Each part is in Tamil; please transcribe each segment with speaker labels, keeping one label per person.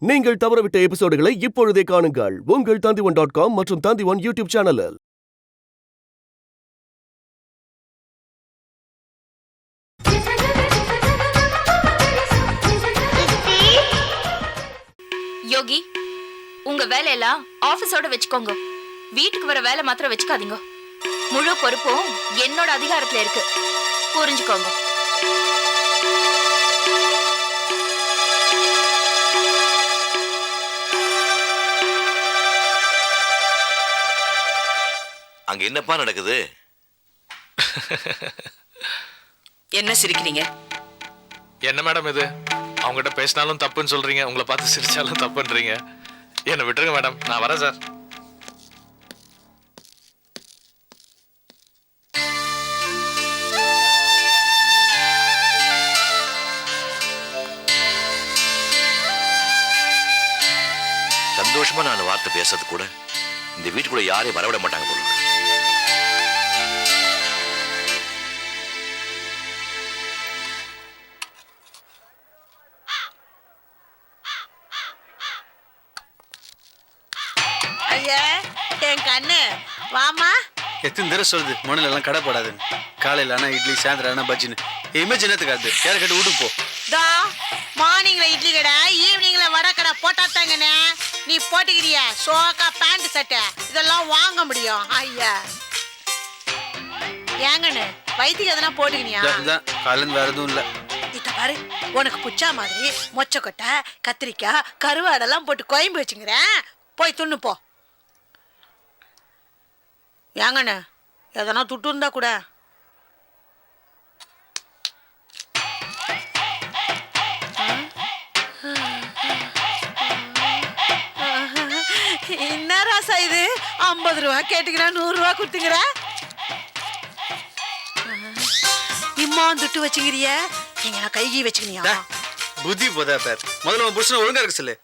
Speaker 1: நீங்கள் தவறவிட்ட எபிசோடுகளை இப்பொழுதே காணுங்கள் உங்கள் Tandivan.com மற்றும் Tandivan யூடியூப் சேனலில்.
Speaker 2: யோகி, உங்க வேலையெல்லாம் ஆபீஸோட வச்சுக்கோங்க. வீட்டுக்கு வர வேலை மாத்திரம் வச்சுக்காதீங்க. முழு பொறுப்பும் என்னோட அதிகாரத்துல இருக்கு, புரிஞ்சுக்கோங்க.
Speaker 3: அங்க என்னப்பா நடக்குது?
Speaker 4: என்ன சிரிக்கிறீங்க?
Speaker 5: என்ன மேடம் இது? அவங்ககிட்ட பேசினாலும் தப்புன்னு சொல்றீங்க, உங்களை பார்த்து சிரிச்சாலும் தப்புன்றீங்க. என்ன விட்டுருங்க மேடம், நான் வரேன் சார்.
Speaker 3: சந்தோஷமா நான் வார்த்தை பேசுறது கூட இந்த வீட்டுக்குள்ள யாரையும் வரவிட மாட்டாங்க போல.
Speaker 4: ஐயா, என் கண்ணு வாமா.
Speaker 6: எத்தனை தடவை சொல்லுது மண்ணில் எல்லாம் கடை போடாதுன்னு. காலையில் ஆனால் இட்லி, சாயந்தரம் ஆனால் பஜ்ஜின்னு. இமேஜ் என்னத்துக்காது? யாரை கட்டு வீட்டுக்கு போ.
Speaker 4: மார்னிங்ல இட்லி கடை, ஈவினிங்ல வடை கடை போட்டாத்தாங்கண்ணே. நீ போட்டுக்கிறியா சோக்கா பேண்ட் சட்டை இதெல்லாம் வாங்க முடியும்? ஐயா ஏங்கண்ணு, வயிற்றுக்கு எதனா போட்டுக்கினியா?
Speaker 6: காலையில் வேற எதுவும் இல்லை.
Speaker 4: இத பாரு, உனக்கு புச்சா மாதிரி மொச்சக்கொட்டை, கத்திரிக்காய், கருவாடெல்லாம் போட்டு குழம்பு வச்சுக்கிறேன், போய் துண்ணு போ. ஏங்கண்ணு, எதனா துட்டு இருந்தா கூட. என்ன ராசா இது? 50 ரூபா கேட்டுக்கிறா, 100 ரூபா கொடுத்துங்கிற. இம்மா துட்டு வச்சுக்கிறிய, நீங்க நான் கைகி வச்சுக்கினியா?
Speaker 6: புத்தி போதா பேர். முதல்ல உன் புருஷனை ஒழுங்கா இருக்க சொல்லு.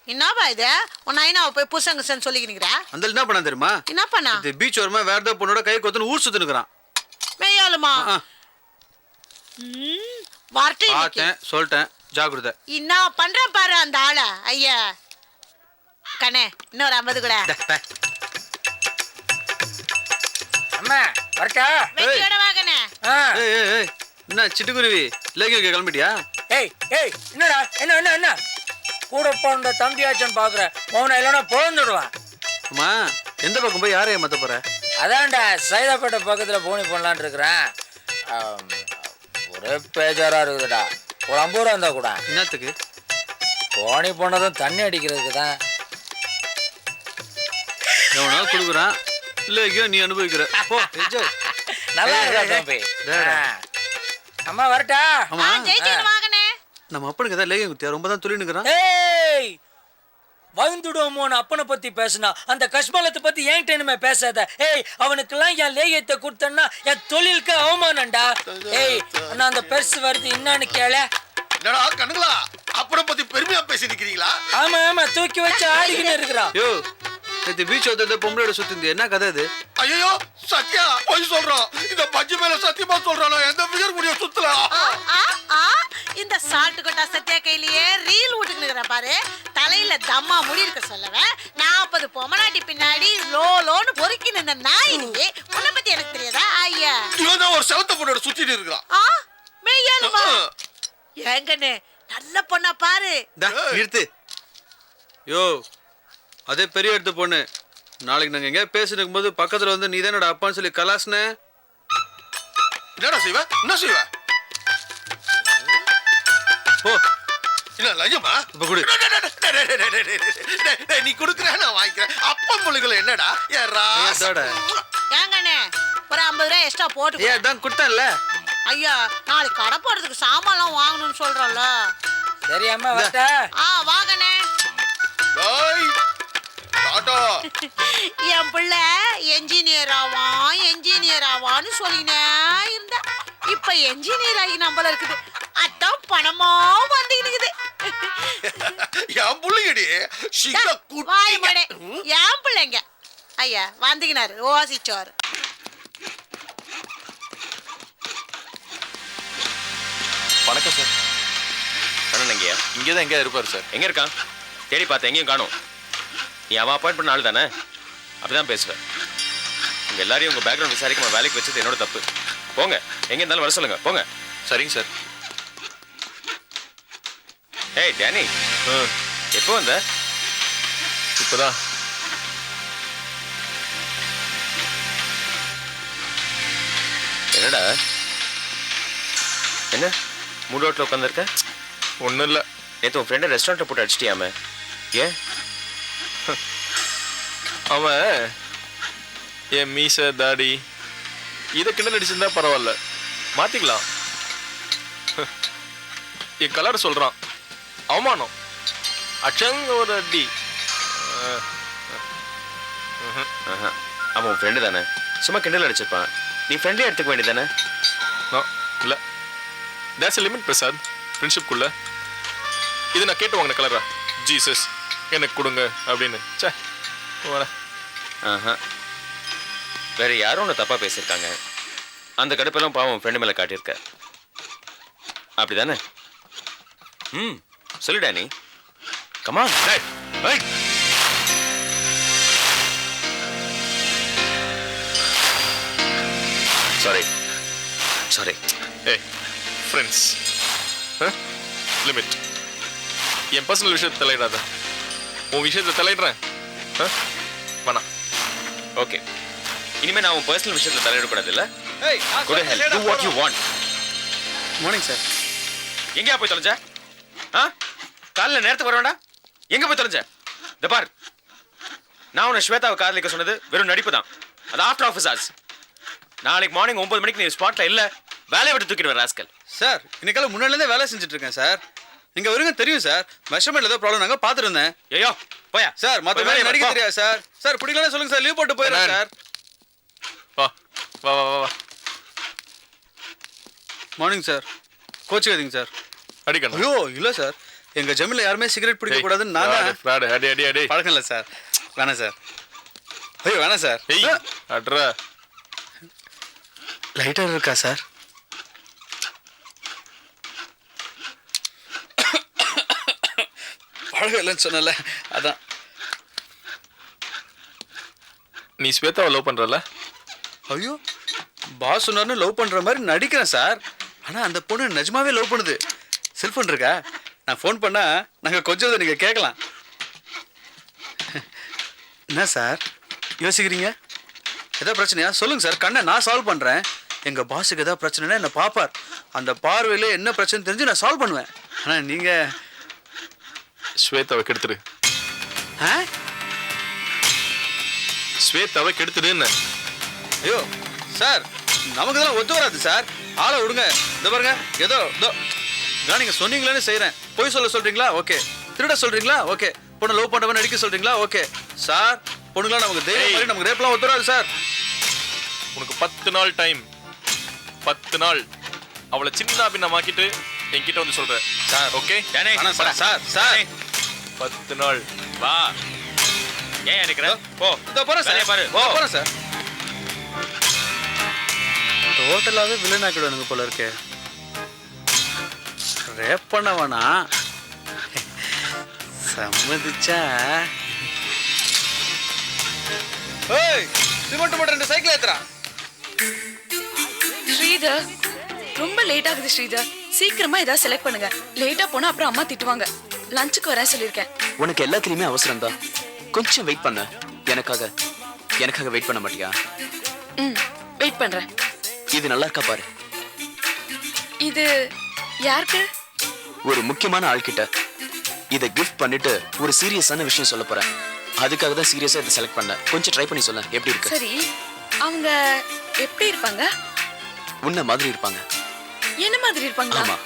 Speaker 4: என்னப்பா இது? உன் ஐநாவை போய் புருஷங்க சொல்லிக்கிறீங்க.
Speaker 6: அந்த என்ன பண்ணா தெரியுமா?
Speaker 4: என்ன பண்ணா?
Speaker 6: இந்த பீச் ஓரமா வேற ஏதோ பொண்ணோட கை கொத்துன்னு ஊர் சுத்தினுக்குறான்.
Speaker 4: மெய்யாலுமா? வார்த்தை
Speaker 6: பார்த்தேன், சொல்லிட்டேன், ஜாக்கிரதை.
Speaker 4: என்ன பண்றேன் பாரு அந்த ஆள. ஐயா கண்ணே, இன்னொரு 50 கூட.
Speaker 7: அம்மா வரட்டா?
Speaker 4: வெட்டியோட வாங்கண்ணே.
Speaker 6: என்ன சிட்டுக்குருவி லேகிக்கு கிளம்பிட்டியா?
Speaker 7: ஏய் ஏய், என்னடா? என்ன என்ன என்ன கூட போன தம்பியாச்சுன்னு பாக்குற? மௌன இல்லைன்னா பொழந்துடுவான்.
Speaker 6: அம்மா, எந்த பக்கம் போய் யாரைய மத்த போற?
Speaker 7: அதான்டா சைதாப்பேட்டை பக்கத்துல போனி பண்ணலான் இருக்கிறேன். ஒரே பேஜாரா இருக்குதுடா. ஒரு 50 ரூபா இருந்தா கூட.
Speaker 6: என்னத்துக்கு?
Speaker 7: போனி பண்ணதும் தண்ணி அடிக்கிறதுக்கு தான்.
Speaker 6: எவனா கொடுக்குறான், லேகியோ நீ அனுபவிக்கிற. போ, என்ஜாய்.
Speaker 7: நல்லா இருக்கா தம்பி? அம்மா வரட்டா?
Speaker 6: ஆமா,
Speaker 4: வாங்கண்ணே.
Speaker 6: நம்ம அப்பனுக்கு தான் லேகியம் குத்தியா? ரொம்ப தான் துளினுக்குறான்.
Speaker 7: ஏய், வந்துடுவோமோன்னு அப்பனை பத்தி பேசினா அந்த கஷ்மலத்தை பத்தி என்கிட்ட இனிமே பேசாத. ஏய், அவனுக்கெல்லாம் என் லேகியத்தை கொடுத்தேன்னா என் தொழிலுக்கு அவமானம்டா. ஏய், நான் அந்த பெருசு வருது என்னன்னு கேள.
Speaker 8: என்னடா கண்ணுங்களா, அப்பனை பத்தி பெருமையா பேசி நிக்கிறீங்களா?
Speaker 7: ஆமா ஆமா, தூக்கி வச்சு ஆடிக்கிட்டு இருக்கிறான்.
Speaker 6: யோ, இந்த பீச் வந்து பொம்பளோட சுத்தி என்ன கதை இது?
Speaker 8: ஐயோ சத்யா, போய் சொல்றான். இந்த பஜ்ஜி மேல சத்தியமா சொல்றானோ, எந்த பிகர் முடிய சுத்தல.
Speaker 4: இந்த சால்ட் கொட்டா சத்யா கையிலேயே ரீல் விட்டுக்கிற பாரு. தலையில தம்மா முடி இருக்க சொல்லவன் 40 பொம்மநாட்டி பின்னாடி லோலோன்னு பொறுக்கி நின்ற நாய். உன்னை பத்தி எனக்கு தெரியாதா? ஐயா,
Speaker 8: இவன் ஒரு செவத்த பொண்ணோட சுத்திட்டு இருக்கிறான்.
Speaker 4: மெய்யாலுமா? ஏங்கண்ணே, நல்ல பொண்ணா பாரு.
Speaker 6: நிறுத்து. யோ, அதே பெரிய எடுத்து பொண்ணு. நாளைக்கு நாங்க எங்க பேசிருக்கும் போது பக்கத்துல வந்து நீ தானோட அப்பான்னு சொல்லி கலாஸ்ன.
Speaker 8: என்னடா செய்வ? என்ன செய்வ?
Speaker 6: போ.
Speaker 8: இல்ல லஞ்சமா?
Speaker 6: இப்ப குடு.
Speaker 8: நீ குடுக்குற, நான் வாங்கிக்கிறேன். அப்பா மொழிகள் என்னடா?
Speaker 4: ஏங்கண்ணே, ஒரு 50 ரூபாய் எக்ஸ்ட்ரா போட்டு.
Speaker 6: தான் கொடுத்தேன்ல.
Speaker 4: ஐயா, நாளைக்கு கடை போறதுக்கு சாமான்லாம் வாங்கணும்னு சொல்றோம்ல.
Speaker 7: சரி அம்மா வரட்டா?
Speaker 4: வாங்கண்ணே. என் பிள்ளை என்ஜினியர் ஆவான்னு சொல்லினே இருந்தா, இப்ப என்ஜினியர் ஆகி நம்மள இருக்குது. அதான் பணமா வந்துக்கிட்டு.
Speaker 8: என் பிள்ளைங்கடி
Speaker 4: என் பிள்ளைங்க ஐயா வந்துக்கினாரு ஓசிச்சோர்.
Speaker 5: வணக்கம் சார். கண்ணன் எங்கேயா? இங்கே தான் எங்கே இருப்பார் சார். எங்கே இருக்கான்?
Speaker 9: தேடி பார்த்தேன், எங்கேயும் காணும். நீ அவன் அப்பாயிண்ட் பண்ண ஆள் தானே, அப்படிதான் பேசுவேன். உங்க எல்லாரையும் உங்க பேக்ரவுண்ட் விசாரிக்க வேலைக்கு வச்சது என்னோட தப்பு. போங்க, எங்க இருந்தாலும் வர சொல்லுங்க, போங்க.
Speaker 5: சரிங்க சார்.
Speaker 9: ஏய் டேனி, எப்போ வந்த?
Speaker 5: இப்போதான்.
Speaker 9: என்னடா என்ன மூட் அவுட்ல உட்காந்துருக்க?
Speaker 5: ஒன்றும் இல்லை.
Speaker 9: நேற்று உன் ஃப்ரெண்டை ரெஸ்டாரண்ட்டை போட்டு அடிச்சிட்டியாம? ஏன்?
Speaker 5: அவன் என் மீசை தாடி இதை கிண்டல் அடிச்சிருந்தா பரவாயில்ல, மாற்றிக்கலாம். என் கலர் சொல்கிறான், அவமானம். அச்சங்க ஒரு அடி.
Speaker 9: அவன் உன் ஃப்ரெண்டு தானே, சும்மா கிண்டல் அடிச்சிருப்பான். நீ ஃப்ரெண்ட்லியாக எடுத்துக்க வேண்டியதானே?
Speaker 5: இல்லை, தேட்ஸ் லிமிட் பிரசாத் ஃப்ரெண்ட்ஷிப்குள்ள. இது நான் கேட்டு வாங்கின கலரா? ஜீசஸ் எனக்கு கொடுங்க அப்படின்னு. சே வர.
Speaker 9: வேற யாரும் ஒன்று தப்பா பேசியிருக்காங்க. அந்த கடுப்பெல்லாம் பாவம் ஃப்ரெண்டு மேலே காட்டியிருக்க, அப்படிதானே? சொல்லுடா நீ. கமான். Sorry sorry.
Speaker 5: ஏய் ஃப்ரெண்ட்ஸ், லிமிட். என் பர்சனல் விஷயத்தை தலையிடாத. உன் விஷயத்தை தலையிடுறேன். வேணாம்.
Speaker 9: ஓகே, இனிமே நான் உன் பர்சனல் விஷயத்தில் தலையிடக்கூடாது இல்லை?
Speaker 6: ஏய்
Speaker 9: Go to hell. Do what you want.
Speaker 6: Morning sir.
Speaker 9: எங்கேயா போய் தொலைஞ்ச? காலைல நேரத்துக்கு வர வேண்டாம். எங்க போய் தொலைஞ்ச? இந்த பார், நான் உன்னை ஸ்வேதாவை காதலிக்க சொன்னது வெறும் நடிப்பு தான். அது ஆஃப்டர் ஆஃபீஸ் ஹவர்ஸ். நாளைக்கு மார்னிங் 9 மணிக்கு நீ ஸ்பாட்ல இல்ல, வேலையை விட்டு தூக்கிடுவேன் ராஸ்கல்.
Speaker 6: சார் இன்னைக்கால முன்னாடிலேருந்தே வேலை செஞ்சுட்டு இருக்கேன் சார். நீங்க வருங்க தெரியும் சார். மெஷர்மெண்ட்ல ஏதோ ப்ராப்ளம் நாங்க பார்த்துட்டு இருந்தேன்.
Speaker 9: ஐயோ போயா
Speaker 6: சார், மற்ற
Speaker 9: போய்
Speaker 6: வேலை
Speaker 9: வேலையை
Speaker 6: நடிக்க
Speaker 9: பாரு,
Speaker 6: தெரியாது சார். சார் பிடிக்கலன்னு சொல்லுங்க சார், லீவ் போட்டு போயிடுறேன் சார்.
Speaker 5: வா வா வா வா வா.
Speaker 6: Morning sir. கோச்சுக்காதீங்க சார்.
Speaker 5: அடிக்கணும்.
Speaker 6: ஐயோ இல்லை சார், எங்க ஜமீன்ல யாருமே சிகரெட் பிடிக்க கூடாதுன்னு நான்
Speaker 5: ஃப்ராடு. அடி அடி அடி.
Speaker 6: பழக்கம் இல்லை சார். வேணாம் சார். ஐயோ வேணாம் சார்.
Speaker 5: ஏய் அட்ரா.
Speaker 6: லைட்டர் இருக்கா சார்? பழகம் இல்லைன்னு சொன்னல, அதான்.
Speaker 5: நீ ஸ்வேதாவை லவ் பண்றல?
Speaker 6: ஐயோ, பாஸ் சொன்னார்னு லவ் பண்ற மாதிரி நடிக்கிறேன் சார். ஆனா அந்த பொண்ணு நிஜமாவே லவ் பண்ணுது. செல்போன் இருக்கா? நான் ஃபோன் பண்ணா நாங்க கொஞ்சம் நீங்க கேட்கலாம். என்ன சார் யோசிக்கிறீங்க? ஏதாவது பிரச்சனையா சொல்லுங்க சார், கண்ணை நான் சால்வ் பண்றேன். எங்க பாஸுக்கு ஏதாவது பிரச்சனைனா என்ன பார்ப்பார். அந்த பார்வையில என்ன பிரச்சனை தெரிஞ்சு நான் சால்வ் பண்ணுவேன். ஆனா நீங்க
Speaker 5: ஸ்வேதாவை கெடுத்துடு. ஸ்வேதாவை கெடுத்துடுன்னு.
Speaker 6: ஐயோ சார், நமக்கு இதெல்லாம் ஒத்து வராது சார். ஆளை விடுங்க. இந்த பாருங்க, ஏதோ நான் நீங்க சொன்னீங்களேன்னு செய்யறேன். பொய் சொல்ல சொல்றீங்களா? ஓகே. திருட சொல்றீங்களா? ஓகே. பொண்ணு லவ் பண்ணவன் நடிக்க சொல்றீங்களா? Okay sir. பொண்ணுங்களா நமக்கு தெய்வம் மாதிரி, நமக்கு ரேப்லாம் ஒத்து வராது சார்.
Speaker 5: உனக்கு 10 நாள் டைம். 10 நாள் அவளை சின்ன பின்னமாக்கிட்டு என்கிட்ட வந்து சொல்ற
Speaker 6: சார்.
Speaker 5: ஓகே
Speaker 6: வேணாம் சார். சார் சார்
Speaker 5: 10 நாள்
Speaker 9: வா. ஏன் எடுக்கிற? போ.
Speaker 6: இதோ போறேன் சார்.
Speaker 9: வேலையை பாரு.
Speaker 6: போ போறேன் சார். டோட்டலாவே வில்லன் ஆக்கிடுவானுங்க போல இருக்கு. ரேப் பண்ண வேணாம், சம்மதிச்சா. ஏய் சிமெண்ட் மூட்டை 2 சைக்கிள் ஏத்துறா.
Speaker 2: ஸ்ரீதர், ரொம்ப லேட் ஆகுது ஸ்ரீதர். சீக்கிரமா ஏதாவது செலக்ட் பண்ணுங்க. லேட்டா போனா அப்புறம் அம்மா திட்டுவாங்க. லஞ்சுக்கு வரேன் சொல்லியிருக்கேன்.
Speaker 10: உனக்கு எல்லாத்துலயுமே அவசரம் தான். கொஞ்சம் வெயிட் பண்ண. எனக்காக வெயிட் பண்ண மாட்டியா?
Speaker 2: வெயிட் பண்றேன்.
Speaker 10: இது நல்லா இருக்கா பாரு.
Speaker 2: இது யாருக்கு?
Speaker 10: ஒரு முக்கியமான ஆள்கிட்ட இதை கிஃப்ட் பண்ணிட்டு ஒரு சீரியஸான விஷயம் சொல்ல போறேன். அதுக்காக தான் சீரியஸா இதை செலக்ட் பண்ண. கொஞ்சம் ட்ரை பண்ணி சொல்ல எப்படி இருக்கு?
Speaker 2: சரி, அவங்க எப்படி இருப்பாங்க?
Speaker 10: உன்ன மாதிரி இருப்பாங்க.
Speaker 2: என்ன மாதிரி இருப்பாங்களா?
Speaker 10: ஆமா.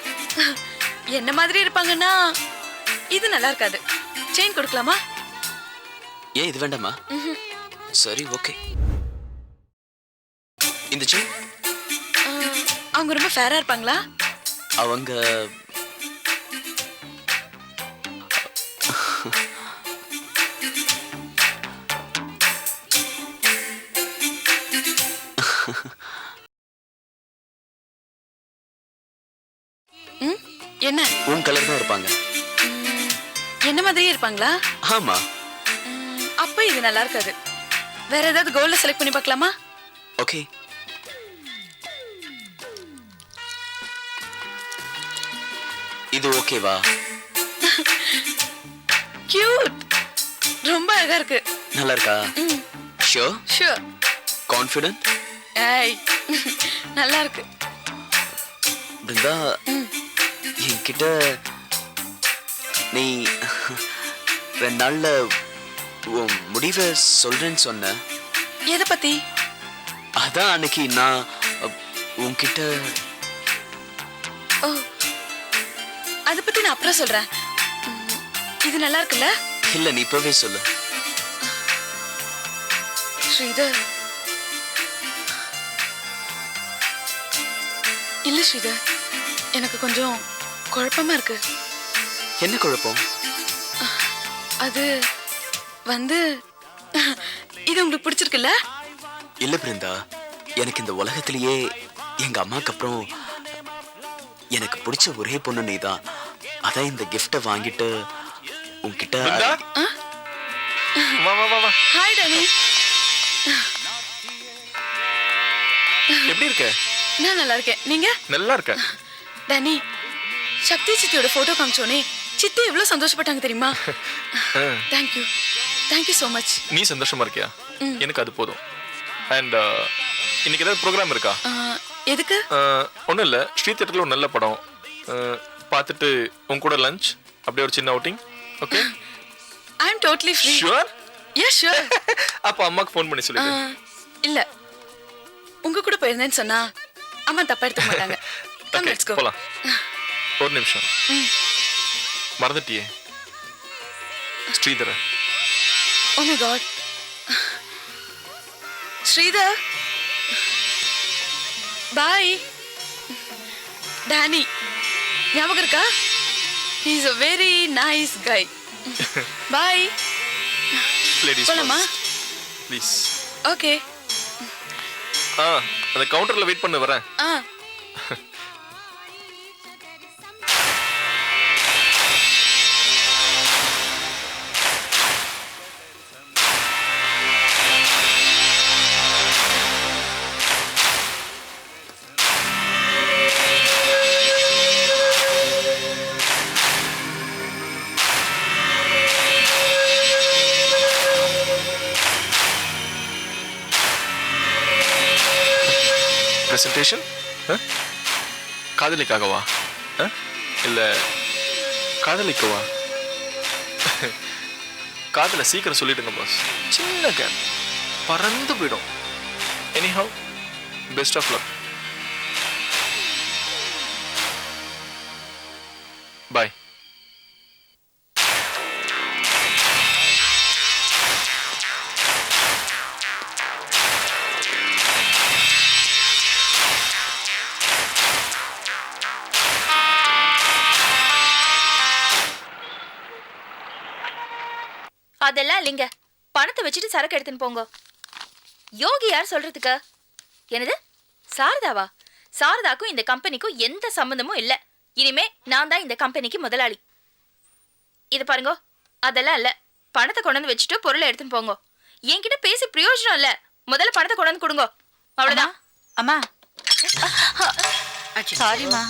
Speaker 2: என்ன மாதிரி இருப்பாங்கன்னா இது நல்லா இருக்காது. செயின் கொடுக்கலாமா?
Speaker 10: ஏன் இது வேண்டாமா? சரி ஓகே. இந்த செயின்
Speaker 2: அவங்க ரொம்ப ஃபேரா இருப்பாங்களா?
Speaker 10: அவங்க
Speaker 2: என்ன
Speaker 10: உன் கலர் தான் இருப்பாங்க.
Speaker 2: என்ன
Speaker 11: என்ன மாதிரியே இருப்பாங்களா?
Speaker 10: ஆமா.
Speaker 11: அப்ப இது நல்லா இருக்காது. வேற ஏதாவது கோல்ல செலக்ட் பண்ணி பார்க்கலாமா?
Speaker 10: ஓகே. இது ஓகேவா?
Speaker 11: கியூட். ரொம்ப அழகா இருக்கு.
Speaker 10: நல்லா இருக்கா? ஷூர்?
Speaker 11: ஷூர்.
Speaker 10: கான்ஃபிடென்ட்?
Speaker 11: ஏய் நல்லா இருக்கு.
Speaker 10: பிருந்தா, என்கிட்ட நீ 2 நாள்ல உன் முடிவை சொல்றேன்னு சொன்ன.
Speaker 11: எதை பத்தி?
Speaker 10: அதான் அன்னைக்கு நான் உன்கிட்ட.
Speaker 11: ஓ, அதை பத்தி நான் அப்புறம் சொல்றேன். இது நல்லா இருக்குல்ல?
Speaker 10: இல்ல, நீ இப்பவே சொல்லு.
Speaker 11: ஸ்ரீதர், இல்ல ஸ்ரீதர், எனக்கு கொஞ்சம் குழப்பமா இருக்கு.
Speaker 10: என்ன குழப்பம்?
Speaker 11: அது வந்து இது உங்களுக்கு பிடிச்சிருக்குல்ல?
Speaker 10: இல்ல பிருந்தா, எனக்கு இந்த உலகத்திலேயே எங்க அம்மாக்கு அப்புறம் எனக்கு பிடிச்ச ஒரே பொண்ணு நீதான். அதான் இந்த கிஃப்ட வாங்கிட்டு உன்கிட்ட.
Speaker 5: வா வா வா வா.
Speaker 11: Hi Danny.
Speaker 5: எப்படி இருக்க?
Speaker 11: நான் நல்லா இருக்கேன். நீங்க?
Speaker 5: நல்லா இருக்க.
Speaker 11: டானி, சக்தி சித்தியோட போட்டோ காமிச்சோனே சித்தி எவ்வளவு சந்தோஷப்பட்டாங்க தெரியுமா? Thank you, thank you so much.
Speaker 5: நீ சந்தோஷமா இருக்கியா? எனக்கு அது போதும். அண்ட் இன்னைக்கு ஏதாவது ப்ரோக்ராம் இருக்கா?
Speaker 11: எதுக்கு?
Speaker 5: ஒன்றும் இல்லை, ஸ்ரீ தியேட்டரில் ஒரு நல்ல படம் பார்த்துட்டு உன் கூட லஞ்ச், அப்படியே ஒரு சின்ன outing. Okay?
Speaker 11: I am totally free.
Speaker 5: Sure?
Speaker 11: Yes sure.
Speaker 5: அப்போ அம்மாக்கு ஃபோன் பண்ணி சொல்லிடு.
Speaker 11: இல்ல, உங்க கூட போயிருந்தேன்னு சொன்னா அம்மா தப்பா எடுத்துக்க மாட்டாங்க. Come let's go.
Speaker 5: போலாம். ஒரு நிமிஷம், மறந்துட்டியே ஸ்ரீதர.
Speaker 11: Oh my god. Sridhar, bye. Danny ஞாபகம் இருக்கா? he is a very nice guy. Bye.
Speaker 5: Ladies
Speaker 11: போலாமா?
Speaker 5: ப்ளீஸ்.
Speaker 11: ஓகே.
Speaker 5: அந்த கவுண்டர்ல வெயிட் பண்ண வரேன். பிரசன்டேஷன் காதலிக்காகவா இல்ல காதலிக்கவா? காதல சீக்கிரம் சொல்லிடுங்க பாஸ். சின்ன கேப் பறந்து போயிடும். Anyhow, best of luck. Bye.
Speaker 2: அதெல்லாம் இல்லைங்க. பணத்தை வச்சுட்டு சரக்கு எடுத்துன்னு போங்க. யோகி யார் சொல்றதுக்கு? என்னது, சாரதாவா? சாரதாக்கும் இந்த கம்பெனிக்கும் எந்த சம்பந்தமும் இல்ல. இனிமே நான் தான் இந்த கம்பெனிக்கு முதலாளி. இது பாருங்க, அதெல்லாம் இல்ல. பணத்தை கொண்டாந்து வச்சுட்டு பொருளை எடுத்துன்னு போங்க. என்கிட்ட பேசி பிரயோஜனம் இல்ல. முதல்ல பணத்தை கொண்டாந்து கொடுங்க. அவ்வளவுதான்.
Speaker 12: அம்மா சாரிமா.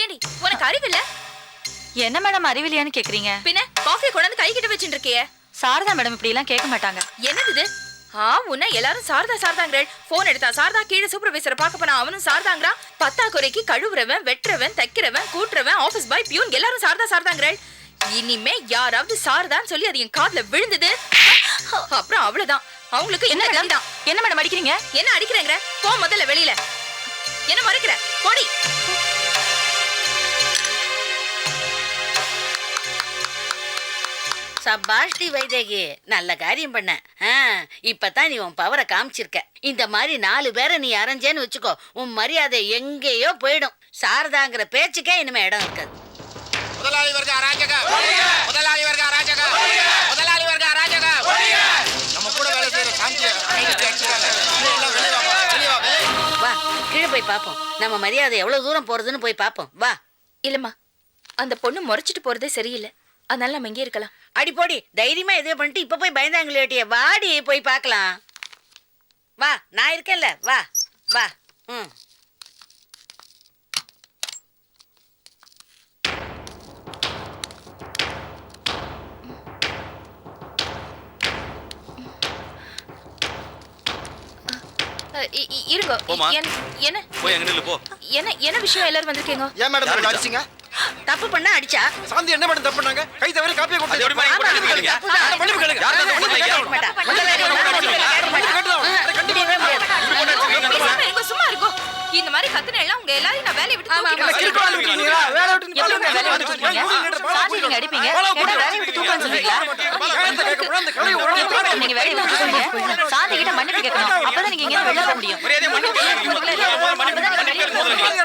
Speaker 2: ஏண்டி, உனக்கு அறிவில்ல?
Speaker 12: என்ன மேடம் அறிவில்லையான்னு கேக்குறீங்க?
Speaker 2: பின்ன காஃபி கொண்டாந்து கை கிட்ட வச்சுட்டு இருக்கியே.
Speaker 12: சாரதா மேடம் இப்படி எல்லாம் கேட்க மாட்டாங்க.
Speaker 2: என்னது இது? உன்ன எல்லாரும் சாரதா சாரதாங்கிறேன். போன் எடுத்தா சாரதா, கீழே சூப்பர்வைசரை பார்க்க போனா அவனும் சாரதாங்கிறான். பத்தாக்குறைக்கு கழுவுறவன், வெட்டுறவன், தைக்கிறவன், கூட்டுறவன், ஆபீஸ் பாய், பியூன் எல்லாரும் சாரதா சாரதாங்கிறேன். இனிமே யாராவது சாரதான்னு சொல்லி அது என் காதுல விழுந்தது, அப்புறம் அவ்வளவுதான். அவங்களுக்கு என்ன மேடம்?
Speaker 12: என்ன மேடம் அடிக்கிறீங்க?
Speaker 2: என்ன அடிக்கிறேங்கிற? போ முதல்ல வெளியில. என்ன மறைக்கிற? போடி.
Speaker 4: சபாஷ்டி வைதேகி, நல்ல காரியம் பண்ண. இப்பதான் நீ உன் பவரை காமிச்சிருக்க. இந்த மாதிரி 4 பேரை நீ அரைஞ்சேன்னு வச்சுக்கோ, உன் மரியாதை எங்கேயோ போயிடும். சாரதாங்கிற பேச்சுக்கே இனிமே இடம் இருக்காது.
Speaker 8: முதலாளி வர்க்க அராஜக, முதலாளி வர்க்க அராஜக, முதலாளி வர்க்க அராஜக. நம்ம கூட வேலை செய்யற சாந்தியா
Speaker 4: வா, கீழே போய் பாப்போம். நம்ம மரியாதை எவ்வளவு தூரம் போறதுன்னு போய் பாப்போம். வா.
Speaker 2: இல்லம்மா, அந்த பொண்ணு முறைச்சிட்டு போறதே சரியில்லை. அதனால நம்ம இங்கே இருக்கலாம்.
Speaker 4: அடி போடி, தைரியமா இதே பண்ணிட்டு இப்ப போய் பயந்தாங்களேட்டியே. வாடி போய் பார்க்கலாம். வா, நான் இருக்கேன்ல, வா வா. ம்.
Speaker 2: இருங்க.
Speaker 6: போம்மா.
Speaker 2: என்ன
Speaker 6: போய் அங்க நில்லு போ.
Speaker 2: என்ன விஷயம் எல்லாரும் வந்திருக்கீங்க?
Speaker 9: ஏன் மேடம் அடிச்சீங்க?
Speaker 4: தப்பு பண்ணா அடிச்சா?
Speaker 9: சாந்தி என்ன மேடம் தப்பு பண்ணாங்க? கை தவறி காப்பியை
Speaker 6: அது எப்படி
Speaker 9: கொடுத்து
Speaker 6: பண்ணி கொடுத்தீங்க?
Speaker 9: மன்னிப்பு கேளுங்க.
Speaker 6: யார் தான் தப்பு பண்ணீங்க?
Speaker 4: கேட்க மாட்டா. முதல்ல
Speaker 2: இருங்க, சும்மா இருங்கோ. இந்த மாதிரி கத்துன எல்லாம் உங்க எல்லாரையும் நான் வேலையை விட்டு
Speaker 12: ஆமா, ஆமா.
Speaker 2: தூக்கிடுவேன்.
Speaker 9: வேலை விட்டு
Speaker 12: எப்படி உங்க வேலையை விட்டு தூக்குவீங்க? சாந்தி நீங்க அடிப்பீங்க. கேட்டா வேலையை விட்டு தூக்கணும்னு சொல்றீங்களா? நீங்க வேலையை விட்டு தூக்குவீங்க. சாந்தி கிட்ட மன்னிப்பு கேட்கணும். அப்பதான் நீங்க இங்க வெளில வர முடியும்.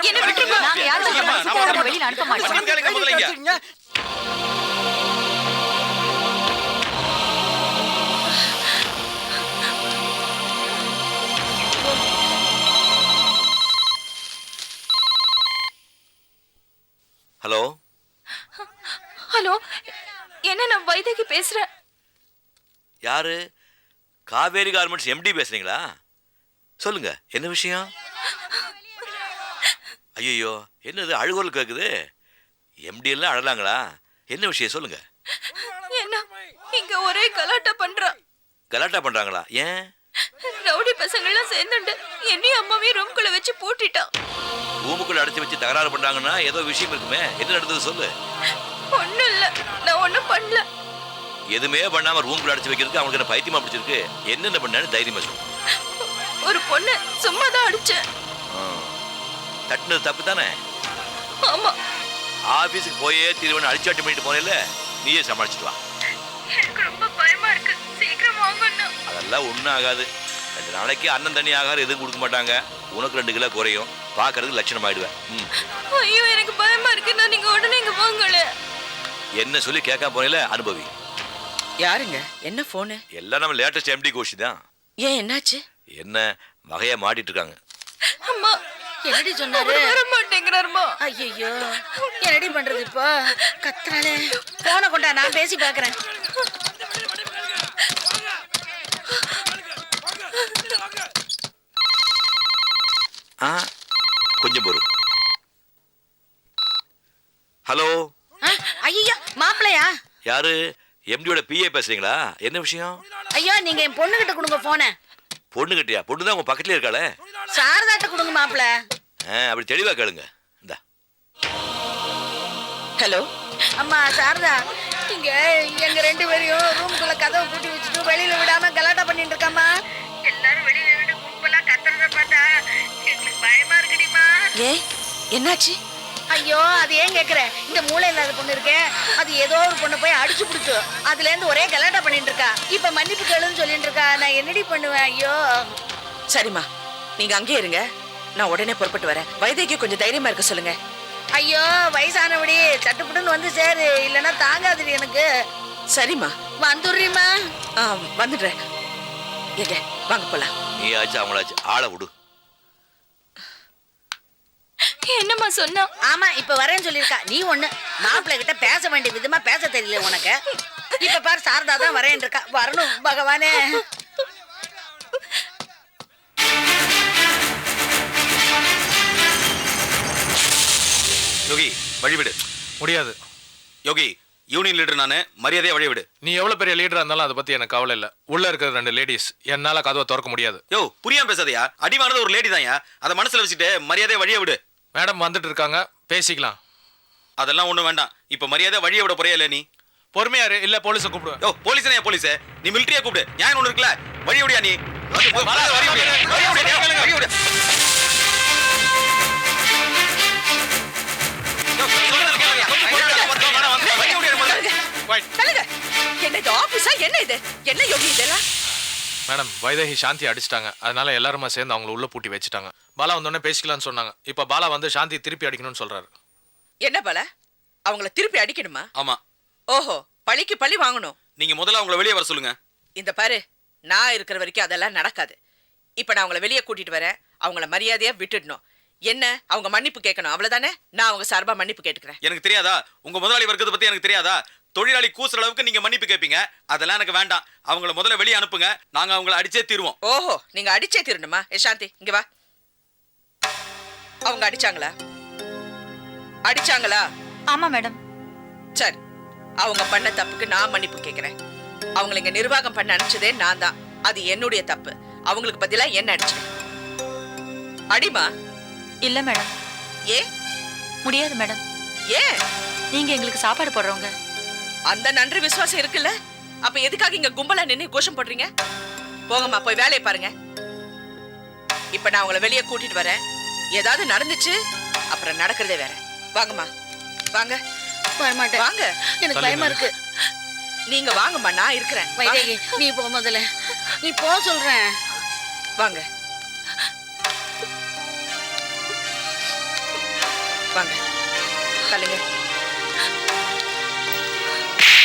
Speaker 2: என்ன விட்டுருங்க.
Speaker 12: நாங்க யாரும் வெளியில அனுப்ப மாட்டோம்.
Speaker 3: ஹலோ
Speaker 2: ஹலோ, என்ன நான் வைதகி பேசுறேன்.
Speaker 3: யாரு? காவேரி கார்மெண்ட்ஸ் எம்டி பேசுறீங்களா? சொல்லுங்க, என்ன விஷயம்? ஐயோ, என்னது அழுகுரல் கேக்குது? எம்டி எல்லாம் அழலாங்களா? என்ன விஷயம் சொல்லுங்க.
Speaker 2: என்ன இங்க ஒரே கலாட்டா பண்றா.
Speaker 3: கலாட்டா பண்றாங்களா? ஏன்?
Speaker 2: ரவுடி பசங்க எல்லாம் சேர்ந்துட்டு என்னையும் அம்மாவையும் ரூம்குள்ள வச்சு பூட்டிட்டான்.
Speaker 3: ரூமுக்குள்ள அடைச்சு வச்சு தகராறு பண்றாங்கன்னா ஏதோ விஷயம் இருக்குமே. என்ன நடந்தது சொல்லு.
Speaker 2: ஒண்ணும் இல்ல, நான் ஒண்ணும் பண்ணல.
Speaker 3: எதுவுமே பண்ணாம ரூமுக்குள்ள அடைச்சு வைக்கிறதுக்கு அவங்களுக்கு என்ன பைத்தியமா பிடிச்சிருக்கு? என்னென்ன பண்ணான்னு தைரியமா சொல்லு.
Speaker 2: ஒரு பொண்ணு சும்மா தான் அடிச்சேன்.
Speaker 3: தட்டுனது தப்பு தானே?
Speaker 2: ஆமா.
Speaker 3: ஆபீஸுக்கு போயே திருவண்ண அடிச்சாட்டி பண்ணிட்டு போனேல, நீயே சமாளிச்சுட்டு வா.
Speaker 2: எனக்கு ரொம்ப பயமா இருக்கு, சீக்கிரம் வாங்கண்ணா.
Speaker 3: அதெல்லாம் ஒன்றும் ஆகாது. 2 நாளைக்கு அண்ணன் தண்ணி ஆகாரம் எதுவும் கொடுக்க மாட்டாங்க. உனக்கு 2 கிலோ குறையும். பார்க்கறதுக்கு லட்சணம் ஆயிடுவேன்.
Speaker 2: ஐயோ, எனக்கு பயமா இருக்குண்ணா. நீங்க உடனே இங்க வாங்கல.
Speaker 3: என்ன சொல்லி கேட்காம போனேல, அனுபவி.
Speaker 4: யாருங்க? என்ன போனு?
Speaker 3: எல்லாம் நம்ம லேட்டஸ்ட் எம்டி கோஷி தான்.
Speaker 4: ஏன் என்னாச்சு?
Speaker 3: என்ன வகையா மாட்டிட்டு இருக்காங்க.
Speaker 2: அம்மா,
Speaker 4: என்னடி சொன்னாரு?
Speaker 2: வர மாட்டேங்கிறாருமா.
Speaker 4: ஐயோ, என்னடி பண்றது இப்போ? கத்துறானே. போன கொண்டா, நான் பேசி பாக்குறேன்.
Speaker 3: கொஞ்சம் பொறு. ஹலோ.
Speaker 4: ஐயோ, மாப்பிளையா?
Speaker 3: யாரு? எம்டியோட பிஏ பேசுறீங்களா? என்ன விஷயம்?
Speaker 4: ஐயோ, நீங்க என் பொண்ணு கிட்ட கொடுங்க போன.
Speaker 3: பொண்ணு கிட்டியா? பொண்ணு தான் உங்க பக்கத்துல இருக்காளே.
Speaker 4: சாரதாட்ட கொடுங்க மாப்பிள.
Speaker 3: அப்படி தெளிவா கேளுங்க. இந்தா.
Speaker 4: ஹலோ அம்மா, சாரதா இங்க எங்க 2 பேரையும் ரூமுக்குள்ள கதவை பூட்டி வச்சுட்டு வெளியில விடாம கலாட்டா பண்ணிட்டு இருக்காமா. எல்லாரும் வெளியில நின்று கும்பலா கத்துறத பார்த்தா எங்களுக்கு பயமா இருக்குடிமா. என்னாச்சு? ஐயோ, அது ஏன் கேக்குற? இந்த மூளை இல்லாத பொண்ணு இருக்கே, அது ஏதோ ஒரு பொண்ணு போய் அடிச்சு புடிச்சு அதுல இருந்து ஒரே கலாட்டா பண்ணிட்டு இருக்கா. இப்ப மன்னிப்பு கேளுன்னு சொல்லிட்டு இருக்கா. நான் என்னடி பண்ணுவேன்? ஐயோ.
Speaker 13: சரிம்மா, நீங்க அங்கே இருங்க, நான் உடனே புறப்பட்டு வரேன். வைதேகி கொஞ்சம் தைரியமா இருக்க சொல்லுங்க.
Speaker 4: ஐயோ, வயசானபடி சட்டுப்புட்டுன்னு வந்து சேரு, இல்லைன்னா தாங்காதுடி எனக்கு.
Speaker 13: சரிம்மா,
Speaker 4: வந்துடுறீமா?
Speaker 13: வந்துடுறேன். எங்க வாங்க போலாம்.
Speaker 3: நீ ஆச்சு அவங்களாச்சு, ஆளை விடு.
Speaker 2: என்னம்மா சொன்னா?
Speaker 4: ஆமா, இப்ப வரேன்னு சொல்லிருக்கா. நீ ஒண்ணு மாப்பிள்ளை கிட்ட பேச வேண்டிய விதமா பேச தெரியல உனக்கு. இப்ப பாரு, சாரதா தான் வரேன் இருக்கா. வரணும் பகவானே.
Speaker 6: யோகி, வழிவிடு.
Speaker 5: முடியாது.
Speaker 6: யோகி, யூனியன் லீடர் நானு, மரியாதையா வழிவிடு.
Speaker 5: நீ எவ்வளவு பெரிய லீடரா இருந்தாலும் அதை பத்தி எனக்கு கவலை இல்ல. உள்ள இருக்கிற 2 லேடிஸ், என்னால கதவை திறக்க முடியாது.
Speaker 6: யோ, புரியாம பேசாதயா. அடிமானது ஒரு லேடி தான்யா. அதை மனசுல வச்சுட்டு மரியாதையா வழிய விடு.
Speaker 5: மேடம் வந்துட்டு இருக்காங்க, பேசிக்கலாம்.
Speaker 6: அதெல்லாம் ஒண்ணும் வேண்டாம். இப்ப மரியாதை வழிய விட போறியா இல்ல? நீ
Speaker 5: பொறுமையாரு, இல்ல போலீஸை கூப்பிடுவேன்.
Speaker 6: யோ, போலீஸ்னா போலீஸ், நீ மிலிட்டரியா கூப்பிடு. நியாயம் ஒண்ணு இருக்குல்ல, வழிய விடியா நீ.
Speaker 13: என்ன இது ஆபீஸா? என்ன இது? என்ன யோகி இதெல்லாம்?
Speaker 5: மேடம், வைதேகி சாந்தி அடிச்சிட்டாங்க. அதனால எல்லாருமா சேர்ந்து அவங்கள உள்ள பூட்டி வச்சுட்டாங்க. பாலா வந்தோடனே பேசிக்கலாம்னு சொன்னாங்க. இப்ப பாலா வந்து சாந்தி திருப்பி அடிக்கணும்னு சொல்றாரு.
Speaker 13: என்ன பாலா, அவங்கள திருப்பி அடிக்கணுமா?
Speaker 6: ஆமா.
Speaker 13: ஓஹோ, பழிக்கு பழி வாங்கணும்.
Speaker 6: நீங்க முதல்ல அவங்கள வெளியே வர சொல்லுங்க.
Speaker 13: இந்த பாரு, நான் இருக்கிற வரைக்கும் அதெல்லாம் நடக்காது. இப்ப நான் அவங்கள வெளியே கூட்டிட்டு வரேன். அவங்கள மரியாதையா விட்டுடணும். என்ன, அவங்க மன்னிப்பு கேட்கணும், அவ்வளவுதானே? நான் அவங்க சார்பா மன்னிப்பு கேட்டுக்கிறேன்.
Speaker 6: எனக்கு தெரியாதா? உங்க முதலாளி வர்க்கத்தை பத்தி எனக்கு தெரியாதா? தொழிலாளி கூசுற அளவுக்கு நீங்க மன்னிப்பு கேட்பீங்க. அதெல்லாம் எனக்கு வேண்டாம். அவங்கள முதல்ல வெளியே அனுப்புங்க. நாங்க அவங்கள அடிச்சே தீருவோம்.
Speaker 13: ஓஹோ, நீங்க அடிச்சே தீரணுமா? சாந்தி இங்க வா. அவங்க அடிச்சாங்களா? அடிச்சாங்களா?
Speaker 12: ஆமா மேடம்.
Speaker 13: சரி, அவங்க பண்ண தப்புக்கு நான் மன்னிப்பு கேட்கிறேன். அவங்களை இங்க நிர்வாகம் பண்ண அனுப்பிச்சதே நான் தான். அது என்னுடைய தப்பு. அவங்களுக்கு பதிலா என்ன அடிச்சேன். அடிமா.
Speaker 12: இல்ல மேடம்.
Speaker 13: ஏ
Speaker 12: முடியாது மேடம்.
Speaker 13: ஏன்?
Speaker 12: நீங்க எங்களுக்கு சாப்பாடு போடுறவங்க.
Speaker 13: அந்த நன்றி விசுவாசம் இருக்குல்ல, அப்ப எதுக்காக இங்க கும்பலா நின்னு கோஷம் போடுறீங்க? போங்கம்மா, போய் வேலையை பாருங்க. இப்ப நான் உங்களை வெளியே கூட்டிட்டு வரேன். ஏதாவது நடந்துச்சு அப்புறம் நடக்கிறதே வேற. வாங்கம்மா, வாங்க.
Speaker 4: வரமாட்டேன்.
Speaker 13: வாங்க.
Speaker 4: எனக்கு பயமா இருக்கு.
Speaker 13: நீங்க வாங்கம்மா, நான் இருக்கிறேன்.
Speaker 4: வைதேகி, நீ போ முதல்ல. நீ போ சொல்றேன்.
Speaker 13: வாங்க வாங்க, தள்ளுங்க.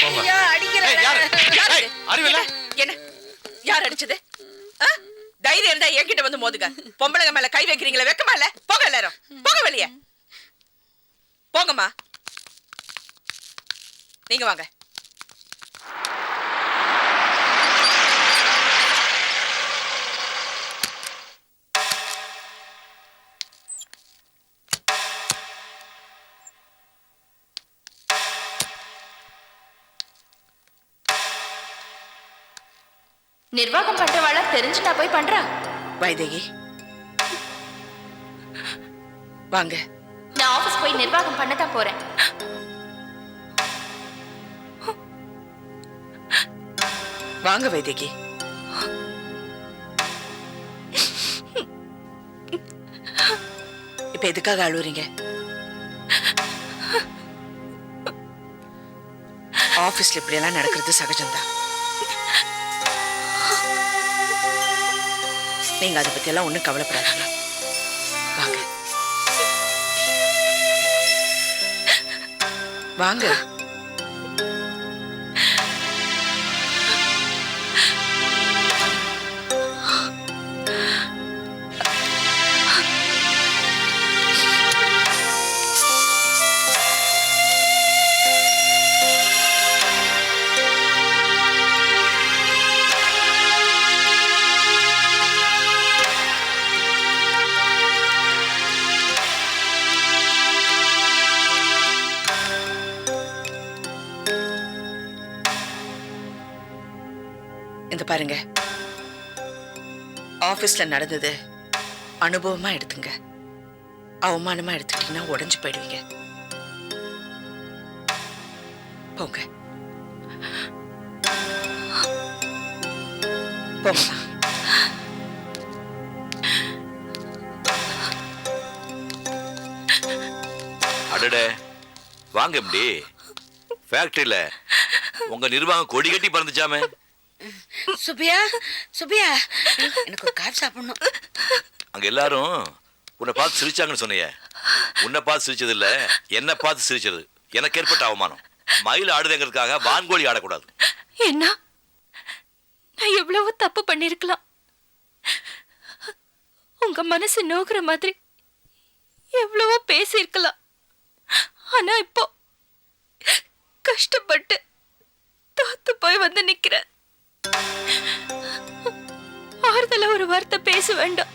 Speaker 4: ஐயா, அடிக்கிறாரு.
Speaker 13: என்ன யார் அடிச்சது? தைரியம் இருந்தா என்கிட்ட வந்து மோதுங்க. பொம்பளைங்க மேல கை வைக்கிறீங்களா? வெக்கமா இல்ல? போங்க எல்லாரும், போங்க வெளியே. போங்கம்மா, நீங்க வாங்க.
Speaker 2: நிர்வாகம் பண்றவாளா தெரிஞ்சுட்டா போய் பண்றா.
Speaker 13: வைதேகி வாங்க.
Speaker 2: நான் ஆபீஸ் போய் நிர்வாகம் பண்ணதான் போறேன்.
Speaker 13: வாங்க வைதேகி. இப்ப எதுக்காக அழுவுறீங்க? ஆபீஸ்ல இப்படி எல்லாம் நடக்கிறது சகஜம்தான். நீங்க அதை பத்தி எல்லாம் ஒண்ணும் கவலைப்படாதீங்க. வாங்க வாங்க. இந்த பாருங்க, ஆபீஸ்ல நடந்தது அனுபவமா எடுத்துங்க. அவமானமா எடுத்துக்கிட்டீங்கன்னா உடைஞ்சு போயிடுவீங்க. போங்க போங்க.
Speaker 3: அடடே, வாங்க எம்டி. ஃபேக்டரியில உங்க நிர்வாகம் கொடி கட்டி பறந்துச்சாமே.
Speaker 4: சுபியா, சுபியா, எனக்கு ஒரு காஃபி சாப்பிடணும்.
Speaker 3: அங்க எல்லாரும் உன்னை பார்த்து சிரிச்சாங்கன்னு சொன்னீங்க. உன்னை பார்த்து சிரிச்சது இல்ல, என்ன பார்த்து சிரிச்சது. எனக்கு ஏற்பட்ட அவமானம். மயில் ஆடுதேங்கிறதுக்காக வான்கோழி ஆடக்கூடாது.
Speaker 2: என்ன, நான் எவ்வளவோ தப்பு பண்ணிருக்கலாம். உங்க மனசு நோக்குற மாதிரி எவ்வளவோ பேசியிருக்கலாம். ஆனா இப்போ கஷ்டப்பட்டு தோத்து போய் வந்து நிக்கிறேன். ஆறுதல ஒரு வார்த்தை பேச வேண்டாம்.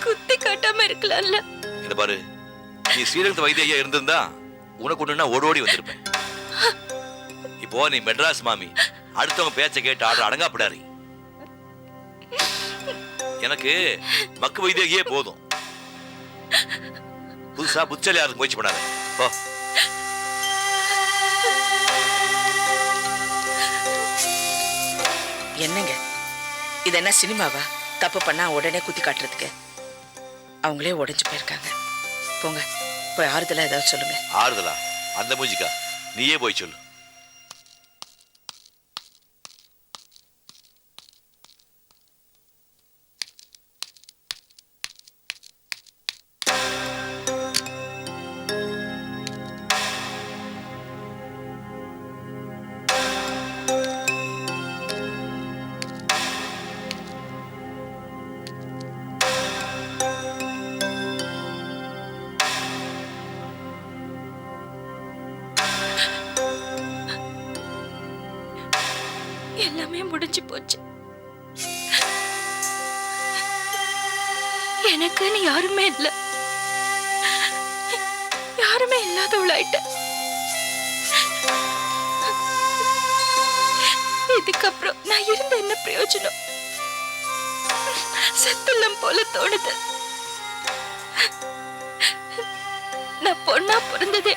Speaker 2: குத்தி காட்டாம இருக்கலாம்ல.
Speaker 3: இத பாரு, நீ ஸ்ரீரங்கத்து வைத்தியா இருந்திருந்தா உனக்கு ஒண்ணுன்னா ஓடோடி வந்திருப்பேன். இப்போ நீ மெட்ராஸ் மாமி, அடுத்தவங்க பேச்ச கேட்டு ஆடுற அடங்காப்பிடாரி. எனக்கு மக்கு வைத்தியே போதும். புதுசா புச்சலியாருக்கு முயற்சி பண்ணாத. போ.
Speaker 13: என்னங்க இது, என்ன சினிமாவா? தப்பு பண்ணா உடனே குத்தி காட்டுறதுக்கு. அவங்களே உடைஞ்சு போயிருக்காங்க. போங்க, போய் ஆறுதலா ஏதாவது சொல்லுங்க.
Speaker 3: ஆறுதலா? அந்த மூஞ்சிக்கா? நீயே போய் சொல்லு.
Speaker 2: எல்லாமே முடிஞ்சு போச்சு. எனக்குன்னு யாருமே இல்ல. யாருமே இல்லாதவளாயிட்ட. இதுக்கப்புறம் நான் இருந்த என்ன பிரயோஜனம்? செத்துள்ளம் போல தோணுது. நான் பொண்ணா பிறந்ததே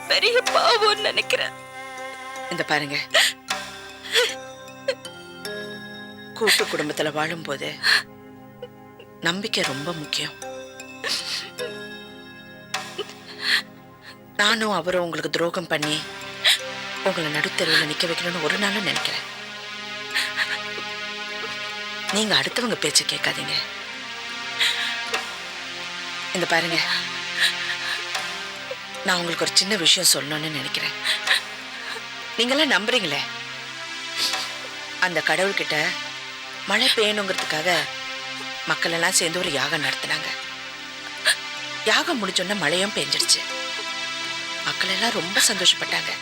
Speaker 2: பெரிய பாவம்னு நினைக்கிறேன்.
Speaker 13: இந்த பாருங்க, கூட்டு குடும்பத்துல வாழும்போது நம்பிக்கை ரொம்ப முக்கியம். நானும் அவரும் உங்களுக்கு துரோகம் பண்ணி உங்களை நடுத்தெருவில் நிக்க வைக்கணும்னு ஒரு நாளும் நினைக்கிறேன். நீங்க அடுத்தவங்க பேச்ச கேட்காதீங்க. இந்த பாருங்க, நான் உங்களுக்கு ஒரு சின்ன விஷயம் சொல்லணும்னு நினைக்கிறேன். நீங்களாம் நம்புறீங்களே, அந்த கடவுள்கிட்ட மழை பெய்யணுங்கிறதுக்காக மக்கள் எல்லாம் சேர்ந்து ஒரு யாகம் நடத்தினாங்க. யாகம் முடிஞ்சோன்னா மழையும் பெஞ்சிடுச்சு. மக்கள் எல்லாம் ரொம்ப சந்தோஷப்பட்டாங்க.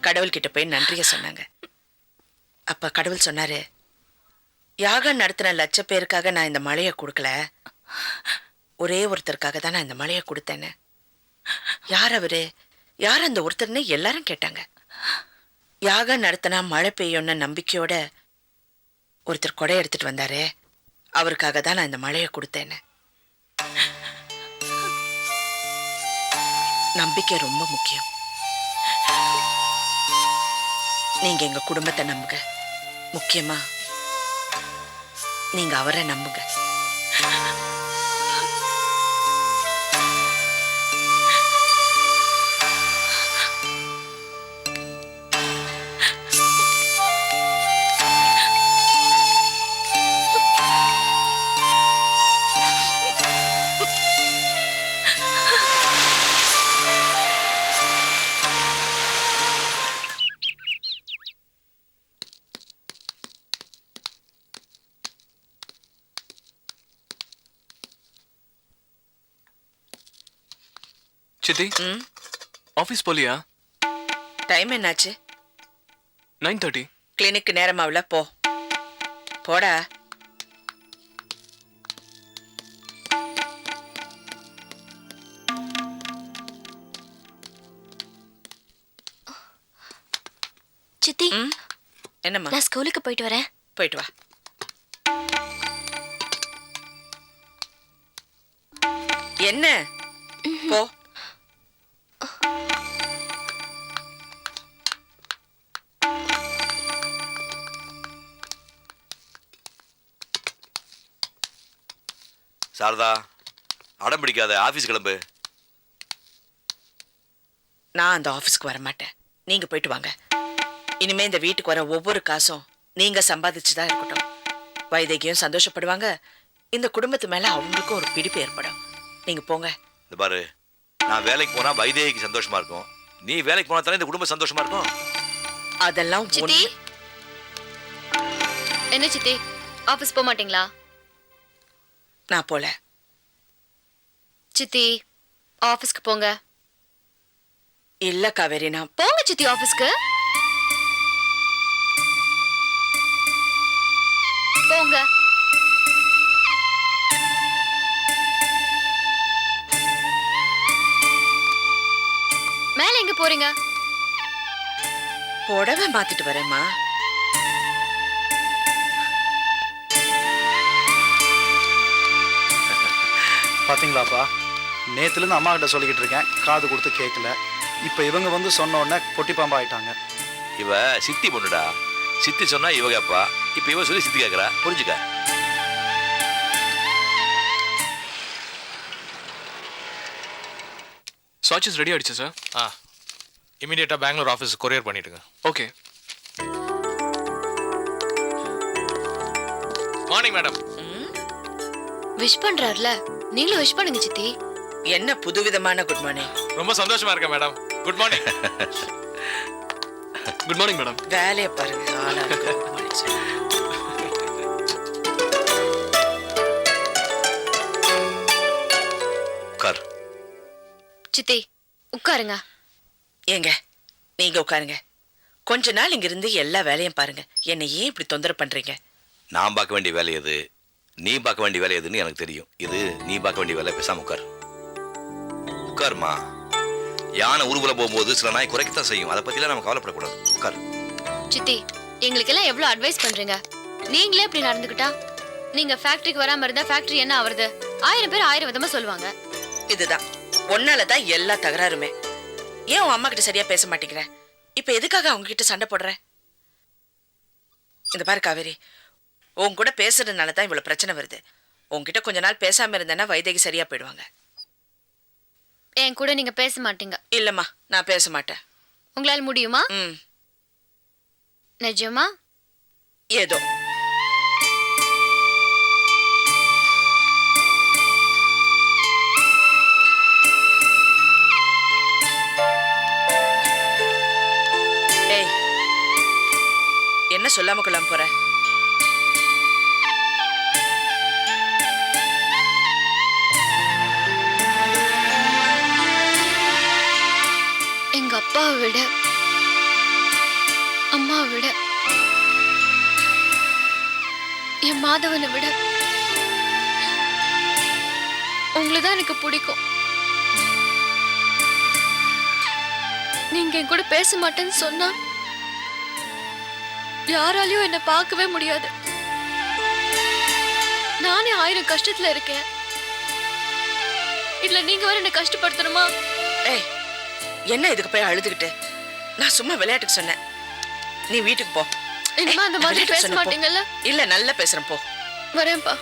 Speaker 13: கடவுள்கிட்ட போய் நன்றிய சொன்னாங்க. அப்ப கடவுள் சொன்னாரு, யாகம் நடத்தின லட்ச பேருக்காக நான் இந்த மழையை கொடுக்கல, ஒரே ஒருத்தருக்காக தான் நான் இந்த மழையை கொடுத்தேன்னு. யார் அவரு, யார் அந்த ஒருத்தர்னு எல்லாரும் கேட்டாங்க. யாகம் நடத்தினா மழை பெய்யும்னு நம்பிக்கையோட ஒருத்தர் கொடை எடுத்துட்டு வந்தாரு, அவருக்காக தான் நான் இந்த மழையை கொடுத்தேன்னு. நம்பிக்கை ரொம்ப முக்கியம். நீங்க எங்க குடும்பத்தை நம்புங்க. முக்கியமா நீங்க அவரை நம்புங்க.
Speaker 5: சித்தி, ஆபீஸ் போலியா?
Speaker 13: டைம் என்னாச்சு?
Speaker 5: 9:30.
Speaker 13: கிளினிக்கு நேரமாவில போ. போடா.
Speaker 2: சித்தி,
Speaker 13: என்னம்மா?
Speaker 2: நான் ஸ்கூலுக்கு போயிட்டு வரேன்.
Speaker 13: போயிட்டு வா. என்ன? போ.
Speaker 3: சாரதா, அடம் பிடிக்காத, ஆபீஸ் கிளம்பு.
Speaker 13: நான் அந்த ஆபீஸ்க்கு வர மாட்டேன். நீங்க போயிட்டு வாங்க. இனிமே இந்த வீட்டுக்கு வர ஒவ்வொரு காசும் நீங்க சம்பாதிச்சுதான் இருக்கட்டும். வைதேகியும் சந்தோஷப்படுவாங்க. இந்த குடும்பத்து மேல அவங்களுக்கும் ஒரு பிடிப்பு ஏற்படும். நீங்க போங்க.
Speaker 3: இந்த பாரு, நான் வேலைக்கு போனா வைதேகிக்கு சந்தோஷமா இருக்கும். நீ வேலைக்கு போனா தானே இந்த குடும்பம் சந்தோஷமா இருக்கும்.
Speaker 13: அதெல்லாம்
Speaker 2: சித்தி, என்ன சித்தி, ஆபீஸ் போக மாட்டீங்களா?
Speaker 13: நான் போல.
Speaker 2: சித்தி, ஆபீஸ்க்கு போங்க.
Speaker 13: இல்ல காவேரி, நான்
Speaker 2: போங்க சித்தி ஆபீஸ்க்கு. போங்க. மேல எங்க போறீங்க?
Speaker 13: புடவை மாத்திட்டு வரேம்மா.
Speaker 14: பாத்தீங்களாப்பா, நேத்துலேருந்து அம்மா கிட்ட சொல்லிக்கிட்டு இருக்கேன், காது கொடுத்து கேட்கல. இப்போ இவங்க வந்து சொன்ன உடனே பொட்டி பாம்பா ஆயிட்டாங்க.
Speaker 3: இவ சித்தி பொண்ணுடா. சித்தி சொன்னா இவ கேப்பா. இப்ப இவ சொல்லி சித்தி கேக்குறா. புரிஞ்சுக்க.
Speaker 5: சார்ஜஸ் ரெடி ஆயிடுச்சு சார்.
Speaker 15: இமீடியட்டா பெங்களூர் ஆஃபீஸ் கொரியர் பண்ணிடுங்க.
Speaker 5: ஓகே.
Speaker 15: Morning madam.
Speaker 2: விஷ் பண்றாருல, நீங்களும் விஷ் பண்ணுங்க சித்தி.
Speaker 13: என்ன புதுவிதமான குட் மார்னிங்.
Speaker 15: ரொம்ப சந்தோஷமா இருக்கேன் madam. Good morning.
Speaker 5: Good morning madam.
Speaker 13: வேலையை பாருங்க. ஆளா இருக்கு. Good morning sir.
Speaker 3: உட்கார்.
Speaker 2: சித்தி, உட்காருங்க.
Speaker 13: ஏங்க, நீங்க உட்காருங்க. கொஞ்ச நாள் இங்க இருந்து எல்லா வேலையும் பாருங்க. என்னை ஏன் இப்படி தொந்தரவு பண்றீங்க?
Speaker 3: நான் பார்க்க வேண்டிய வேலை எது, நீ பார்க்க வேண்டிய வேலை எதுன்னு எனக்கு தெரியும். இது நீ பார்க்க வேண்டிய வேலை. பேசாம உட்கார். உட்காருமா. யானை ஊர்வல போகும்போது சில நாய் குறைக்கத்தான் செய்யும். அதை பத்திலாம் நம்ம கவலைப்படக்கூடாது. உட்கார்.
Speaker 16: சித்தி, எங்களுக்கெல்லாம் எவ்வளவு அட்வைஸ் பண்றீங்க. நீங்களே இப்படி நடந்துக்கிட்டா நீங்க ஃபேக்டரிக்கு வராம இருந்தா ஃபேக்டரி என்ன ஆவறது? 1000 பேர் 1000 விதமா சொல்லுவாங்க.
Speaker 13: இதுதான் ஒன்னாலதான் எல்லா தகராறுமே. ஏன் உன் அம்மா கிட்ட சரியா பேச மாட்டேங்கிற? இப்ப எதுக்காக அவங்க கிட்ட சண்டை போடுற? இந்த பாரு காவேரி, உன் கூட பேசுறதுனால தான் இவ்வளவு பிரச்சனை வருது. உன்கிட்ட கொஞ்ச நாள் பேசாம இருந்தேன்னா வைதேகி சரியா போயிடுவாங்க.
Speaker 16: என் கூட நீங்க பேச மாட்டீங்க.
Speaker 13: இல்லம்மா, நான் பேச மாட்டேன்.
Speaker 16: உங்களால முடியுமா? நிஜமா?
Speaker 13: ஏதோ. ஏய், என்ன சொல்லாம கொள்ளாம போற?
Speaker 16: எங்க அப்பாவை விட அம்மாவை விட என் மாதவனை விட உங்களுதான் எனக்கு பிடிக்கும். நீங்க என் கூட பேச மாட்டேன்னு சொன்னா யாராலையும் என்ன பார்க்கவே முடியாது. நானே 1000 கஷ்டத்துல இருக்கேன். இல்ல நீங்க வேற என்ன கஷ்டப்படுத்தணுமா?
Speaker 13: ஏய், என்ன இதுக்கு போய் அழுதுகிட்டு? நான் சும்மா விளையாட்டுக்கு சொன்னேன். நீ வீட்டுக்கு போ.
Speaker 16: இனிமே அந்த மாதிரி பேச மாட்டீங்கல்ல?
Speaker 13: இல்ல, நல்லா பேசுறேன், போ.
Speaker 16: வரேன்ப்பா.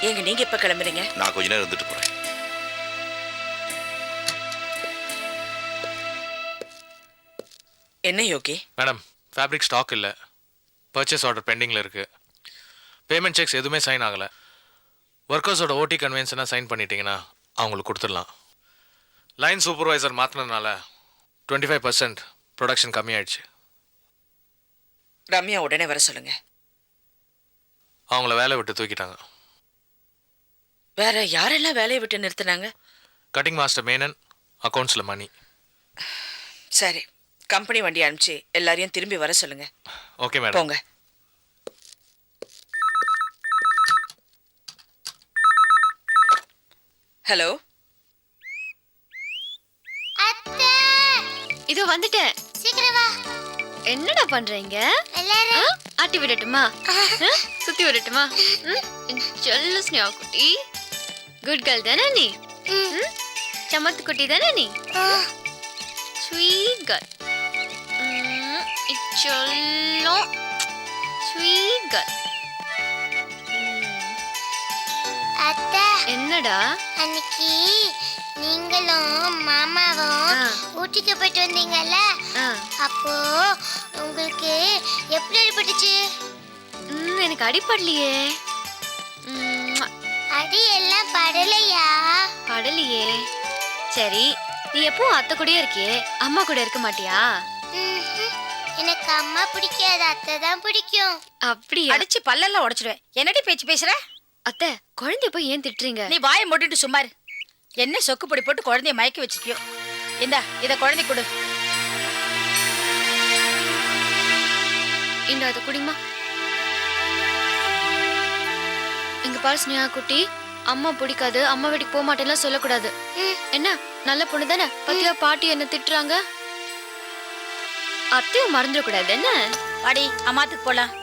Speaker 13: ஏங்க நீங்க எப்ப கிளம்புறீங்க?
Speaker 3: நான் கொஞ்ச நேரம் இருந்துட்டு போறேன்.
Speaker 13: என்ன யோகி?
Speaker 15: மேடம், ஃபேப்ரிக் ஸ்டாக் இல்லை. பர்ச்சேஸ் ஆர்டர் பெண்டிங்கில் இருக்குது. பேமெண்ட் செக்ஸ் எதுவுமே சைன் ஆகலை. ஒர்க்கர்ஸோட ஓடி கன்வென்ஷனாக சைன் பண்ணிட்டீங்கன்னா அவங்களுக்கு கொடுத்துடலாம். லைன் சூப்பர்வைசர் மாற்றினதுனால 25% ப்ரொடக்ஷன் கம்மியாயிடுச்சு.
Speaker 13: ரம்யா உடனே வர சொல்லுங்க.
Speaker 15: அவங்கள வேலை விட்டு தூக்கிட்டாங்க.
Speaker 13: வேற யாரெல்லாம் வேலையை விட்டு நிறுத்தினாங்க?
Speaker 15: கட்டிங் மாஸ்டர் மேனன், அக்கௌண்ட்ஸில் மணி.
Speaker 13: சரி, கம்பெனி வண்டி அனுப்பிச்சு எல்லாரையும் திரும்பி வர சொல்லுங்க.
Speaker 15: Okay madam.
Speaker 13: போங்க. ஹலோ,
Speaker 16: இதோ வந்துட்டேன்.
Speaker 17: சீக்கிரம் வா.
Speaker 16: என்னடா பண்றீங்க? ஆட்டி விடட்டுமா? சுத்தி விடட்டுமா? சொல்லு ஸ்னேஹா குட்டி. குட் கேர்ள் தானே நீ? சமத்து குட்டி தானே நீ? Sweet girl. சொல்லு ஸ்வீட் கேர்ள்.
Speaker 17: அத்தை,
Speaker 16: என்னடா?
Speaker 17: அன்னைக்கு நீங்களும் மாமாவும் ஊட்டிக்கு போயிட்டு வந்தீங்கல்ல, அப்போ உங்களுக்கு எப்படி அடிபட்டுச்சு?
Speaker 16: எனக்கு அடிப்படலையே.
Speaker 17: அடி எல்லாம் படலையா?
Speaker 16: படலையே. சரி, நீ எப்போ அத்தை கூடயே இருக்கியே, அம்மா கூட இருக்க மாட்டியா?
Speaker 17: எனக்கு அம்மா பிடிக்காது, அத்தை தான் பிடிக்கும்.
Speaker 16: அப்படியா?
Speaker 2: அடிச்சு பல்லெல்லாம் உடைச்சிடுவேன். என்னடி பேச்சு பேசுற?
Speaker 16: அத்தை, குழந்தைய போய் ஏன் திட்டுறீங்க?
Speaker 2: நீ வாயை மூடிட்டு சும்மா இரு. என்ன சொக்கு பொடி போட்டு குழந்தைய மயக்கி வச்சிருக்கியோ? இந்தா, இத குழந்தை கொடு.
Speaker 16: இந்த அதை குடிமா. இங்க பாரு ஸ்னேஹா குட்டி, அம்மா பிடிக்காது, அம்மா வீட்டுக்கு போக மாட்டேன்லாம் சொல்லக்கூடாது. என்ன நல்ல பொண்ணு தானே? பத்தியா பாட்டி என்ன திட்டுறாங்க. அத்தையும் மறந்துடக்கூடாது. என்ன
Speaker 2: வாடி, அம்மாத்துக்கு போலாம்.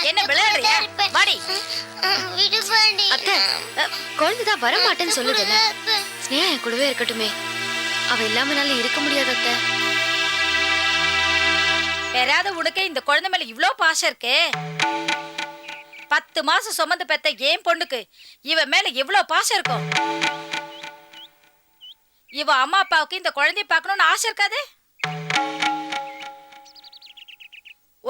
Speaker 2: என்ன விளையாடுறியா? வாடி.
Speaker 16: அத்தை, குழந்தைதான் வர மாட்டேன்னு சொல்லுதுல்ல. ஸ்னேஹா என் கூடவே இருக்கட்டுமே. அவ இல்லாம என்னால இருக்க முடியாது அத்தை.
Speaker 2: பெறாத உனக்கு இந்த குழந்தை மேல இவ்ளோ பாசம் இருக்கே. 10 மாசம் சுமந்து பெத்த ஏன் பொண்ணுக்கு இவ மேல எவ்வளவு பாசம் இருக்கும். இவ அம்மா அப்பாவுக்கு இந்த குழந்தைய பார்க்கணும்னு ஆசை இருக்காது?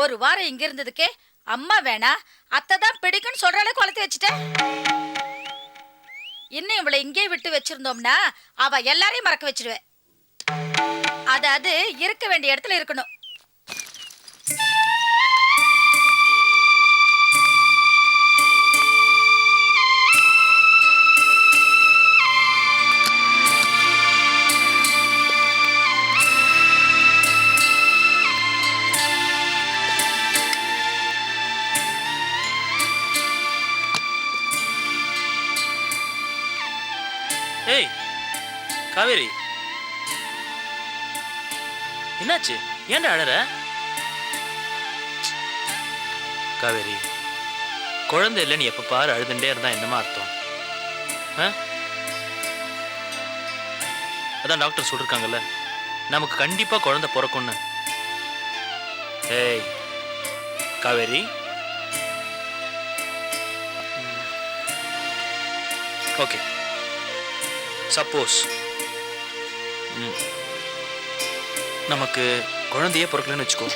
Speaker 2: ஒரு வாரம் இங்க இருந்ததுக்கே அம்மா வேணா அத்தை தான் பிடிக்கும்னு சொல்ற அளவுக்கு வளர்த்து வச்சுட்டேன். இன்னும் இவளை இங்கே விட்டு வச்சிருந்தோம்னா அவ எல்லாரையும் மறக்க வச்சிருவேன். அது இருக்க வேண்டிய இடத்துல இருக்கணும்.
Speaker 18: காவேரி என்னாச்சு? ஏன்டா அழற? காவேரி, குழந்தை இல்லை நீ எப்ப பாரு அழுதுண்டே இருந்தா என்னமா அர்த்தம்? அதான் டாக்டர் சொல்லிருக்காங்கல்ல, நமக்கு கண்டிப்பா குழந்தை பிறக்கும்னு. ஏய் காவேரி, ஓகே, சப்போஸ் நமக்கு குழந்தையே பிறக்கலன்னு வச்சுக்கோ.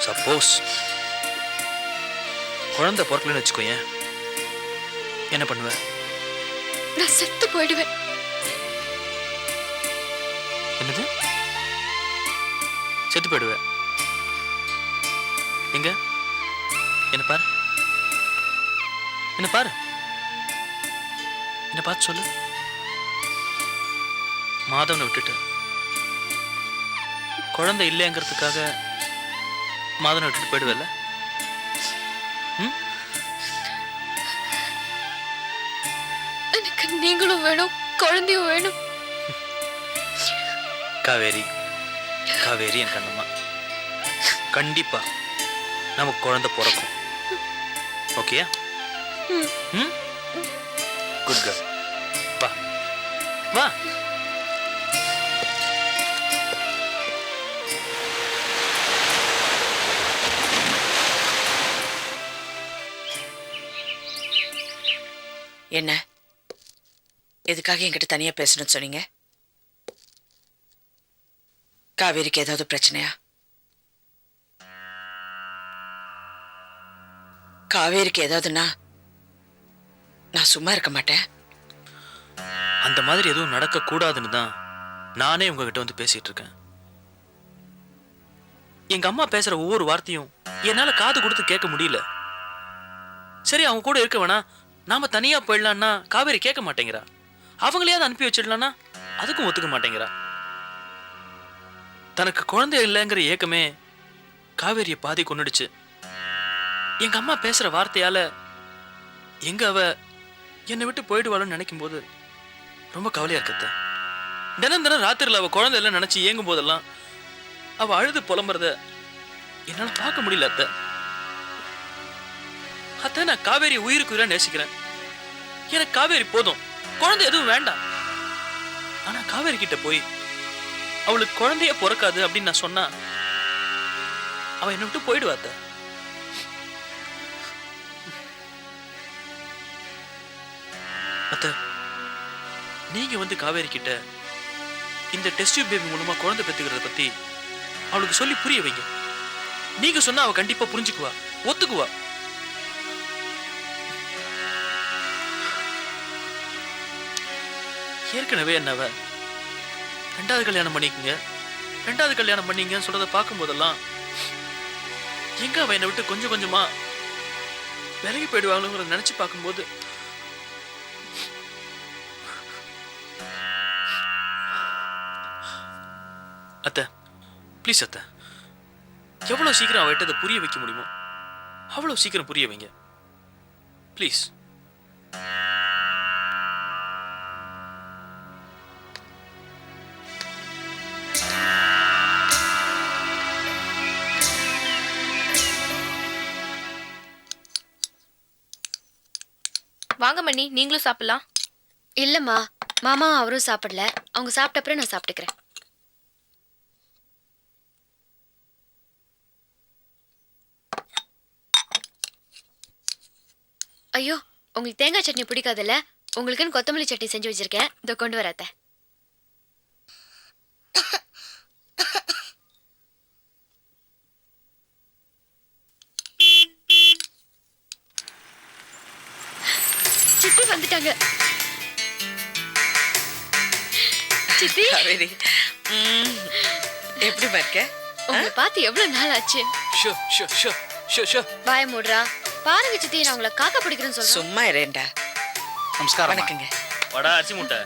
Speaker 18: சப்போஸ் குழந்தை பிறக்கலன்னு வச்சுக்கோ, ஏன் என்ன பண்ணுவ?
Speaker 16: நான் செத்து போயிடுவேன்.
Speaker 18: என்னது? செத்து போயிடுவேன்? எங்க என்ன பாரு, என்ன பாரு, என்ன பார்த்து சொல்லு. மாதவனை விட்டுட்டு குழந்தை இல்லைங்கிறதுக்காக மாதவனை விட்டுட்டு போயிடுவேல்ல?
Speaker 16: எனக்கு நீங்களும் வேணும், குழந்தையும் வேணும்.
Speaker 18: காவேரி, காவேரி என் கண்ணம்மா, கண்டிப்பா நமக்கு குழந்தை பிறக்கும். ஓகே? Good girl. வா வா.
Speaker 13: என்ன, எதுக்காக என்கிட்ட தனியா பேசணும்னு சொன்னீங்க? காவேரிக்கு ஏதாவது பிரச்சனையா? காவேரிக்கு ஏதாவதுன்னா நான் சும்மா இருக்க மாட்டேன்.
Speaker 18: அந்த மாதிரி எதுவும் நடக்க கூடாதுன்னு தான் நானே உங்ககிட்ட வந்து பேசிட்டு இருக்கேன். எங்க அம்மா பேசுற ஒவ்வொரு வார்த்தையும் என்னால காது கொடுத்து கேட்க முடியல. சரி, அவங்க கூட இருக்க வேணா, நாம தனியா போயிடலான்னா காவேரி கேட்க மாட்டேங்கிறா. அவங்களையாவது அனுப்பி வச்சிடலான்னா அதுக்கும் ஒத்துக்க மாட்டேங்கிறா. தனக்கு குழந்தை இல்லைங்கிற ஏக்கமே காவேரியை பாதி கொன்னுடுச்சு. எங்க அம்மா பேசுற வார்த்தையால எங்க அவ என்னை விட்டு போயிடுவாளுன்னு நினைக்கும் போது ரொம்ப கவலையா இருக்கத்த. தினம் தினம் ராத்திரில அவ குழந்தை எல்லாம் நினைச்சு ஏங்கும் போதெல்லாம் அவ அழுது புலம்புறத என்னால பார்க்க முடியல அத்தை. அத்தை, நான் காவேரி உயிருக்கு உயிரா நேசிக்கிறேன். எனக்கு காவேரி போதும், குழந்தை எதுவும் வேண்டாம். ஆனா காவேரி கிட்ட போய் அவளுக்கு குழந்தைய பிறக்காது அப்படின்னு நான் சொன்னா அவ என்னை விட்டு போயிடுவா அத்தை. அத்தை, நீங்க வந்து காவேரி கிட்ட இந்த டெஸ்ட் டியூப் பேபி மூலமா குழந்தை பெற்றுக்கிறத பத்தி அவளுக்கு சொல்லி புரிய வைங்க. நீங்க சொன்னா அவ கண்டிப்பா புரிஞ்சுக்குவா, ஒத்துக்குவா. ஏற்கனவே என்னவ ரெண்டாவது கல்யாணம் பண்ணிக்கங்க, ரெண்டாவது கல்யாணம் பண்ணீங்கன்னு சொல்றதை பார்க்கும் போதெல்லாம் எங்க அவ என்னை விட்டு கொஞ்சம் கொஞ்சமா விலகி போயிடுவாங்களோங்கிறத நினைச்சு பார்க்கும்போது அத்தை, ப்ளீஸ் அத்தை, எவ்வளவு சீக்கிரம் அவகிட்ட அதை புரிய வைக்க முடியுமோ அவ்வளவு சீக்கிரம் புரிய வைங்க ப்ளீஸ்.
Speaker 2: வாங்க மணி, நீங்களும் சாப்பிடலாம்.
Speaker 16: இல்லம்மா, மாமா அவரும் சாப்பிடல. அவங்க சாப்பிட்ட அப்புறம் நான் சாப்பிட்டுக்கிறேன். ஐயோ, உங்களுக்கு தேங்காய் சட்னி பிடிக்காதுல்ல? உங்களுக்குன்னு கொத்தமல்லி சட்னி செஞ்சு வச்சிருக்கேன், இதை கொண்டு வராத. சித்தி வந்துட்டாங்க. சித்தி,
Speaker 13: காவேரி, எப்படி இருக்க?
Speaker 16: உங்களை பார்த்து எவ்வளவு நாள் ஆச்சு. வாய மூடுறா. பாருங்க சித்தி, நான் உங்களை காக்கா பிடிக்கிறேன்னு சொல்றேன்.
Speaker 13: சும்மா இரேண்டா.
Speaker 14: நமஸ்காரம்.
Speaker 13: வணக்கங்க.
Speaker 18: வடா அரிசி முட்டை.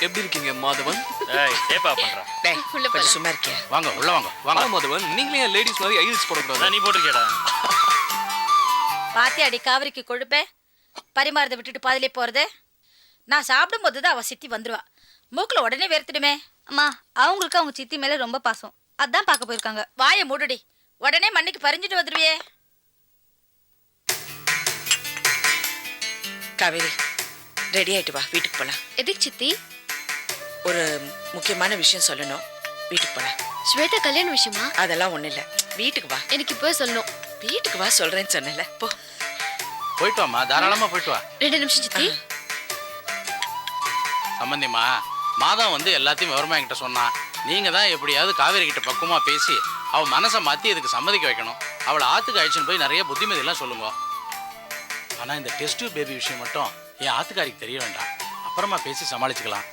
Speaker 9: எப்படி இருக்கீங்க மாதவன்?
Speaker 18: டேய், ஏப்பா பண்றா?
Speaker 13: டேய்,
Speaker 16: உள்ள
Speaker 13: கொஞ்சம்
Speaker 16: போலாம்.
Speaker 13: சும்மா இருக்கியா?
Speaker 9: வாங்க உள்ள வாங்க. வாங்க மாதவன், நீங்களே ஏன் லேடிஸ் மாதிரி ஐரிஸ் போடக்கூடாது?
Speaker 18: நீ போட்டிருக்கேடா.
Speaker 4: பாத்தியாடி காவிரிக்கு கொழுப்பே? பரிமாறதை விட்டுட்டு பாதிலே போறது. நான் சாப்பிடும் போது தான் அவ சித்தி வந்துருவா.
Speaker 2: மூக்குல உடனே வேர்த்துடுமே.
Speaker 12: அம்மா அவங்களுக்கு அவங்க சித்தி மேல ரொம்ப பாசம், அதான் பார்க்க போயிருக்காங்க.
Speaker 2: வாயை மூடுடி, உடனே மண்ணுக்கு பறிஞ்சிட்டு வந்துருவியே.
Speaker 13: காவேரி ரெடி ஆயிட்டு வா, வீட்டுக்கு போலாம்.
Speaker 16: எதுக்கு சித்தி?
Speaker 13: ஒரு முக்கியமான விஷயம் சொல்லணும், வீட்டுக்கு போலாம்.
Speaker 16: ஸ்வேதா கல்யாண விஷயமா?
Speaker 13: அதெல்லாம் ஒண்ணு இல்ல, வீட்டுக்கு வா.
Speaker 16: எனக்கு இப்போ சொல்லணும்.
Speaker 13: வீட்டுக்கு வா சொல்றேன்னு சொன்னல, போ.
Speaker 19: போயிட்டு வாமா, தாராளமா போயிட்டு வா.
Speaker 16: 2 நிமிஷம் சித்தி.
Speaker 19: சம்பந்தியம்மா, மாதம் வந்து எல்லாத்தையும் விவரமா என்கிட்ட சொன்னான். நீங்க தான் எப்படியாவது காவேரி கிட்ட பக்குவமா பேசி அவ மனசை மாத்தி இதுக்கு சம்மதிக்க வைக்கணும். அவளை ஆத்துக்கு அழிச்சுன்னு போய் நிறைய புத்திமதி எல்லாம் சொல்லுங்க. ஆனா இந்த டெஸ்ட் பேபி விஷயம் மட்டும் என் ஆத்துக்காரிக்கு தெரிய வேண்டாம், அப்புறமா பேசி சமாளிச்சுக்கலாம்.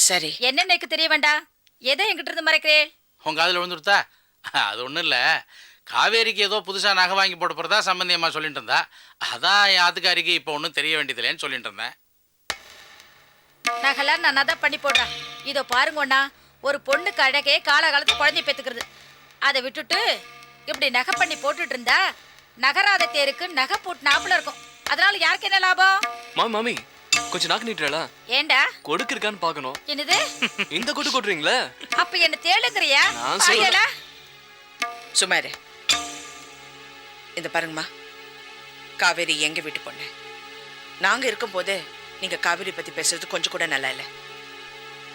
Speaker 13: சரி.
Speaker 2: என்ன எனக்கு தெரிய வேண்டாம், எதை என்கிட்ட இருந்து மறைக்கிறேன்?
Speaker 19: உங்க காதுல விழுந்துருத்தா? அது ஒண்ணும் இல்ல, காவேரிக்கு ஏதோ புதுசா நகை வாங்கி போட போறதா சம்பந்தியம்மா சொல்லிட்டு இருந்தா. அதான் என் ஆத்துக்காரிக்கு இப்போ ஒன்றும் தெரிய வேண்டியதில்லைன்னு சொல்லிட்டு இருந்தேன்.
Speaker 2: நகெல்லாம் நான் தான் பண்ணி போடுறேன். இதோ பாருங்கண்ணா, ஒரு பொண்ணுக்கு அழகே காலகாலத்து குழந்தை பெற்றுக்கிறது. அதை விட்டுட்டு இப்படி நகை பண்ணி போட்டுட்டு இருந்தா நகராத தேருக்கு நகை போட்டு நாப்புல இருக்கும். அதனால யாருக்கு என்ன லாபம்?
Speaker 20: மாமி கொஞ்சம் நாக்கு நீட்டுறா.
Speaker 2: ஏண்டா
Speaker 20: கொடுக்கு இருக்கான்னு பார்க்கணும்.
Speaker 2: என்னது
Speaker 20: இந்த கொட்டு கொட்டுறீங்களே?
Speaker 2: அப்ப என்ன தேடுங்கறியா?
Speaker 20: நான் சொல்றேன்.
Speaker 13: சுமாரு இந்த பாருங்கம்மா, காவேரி எங்க வீட்டு பொண்ணு. நாங்க இருக்கும் போது நீங்க காவேரி பத்தி பேசுறது கொஞ்சம் கூட நல்லா இல்ல.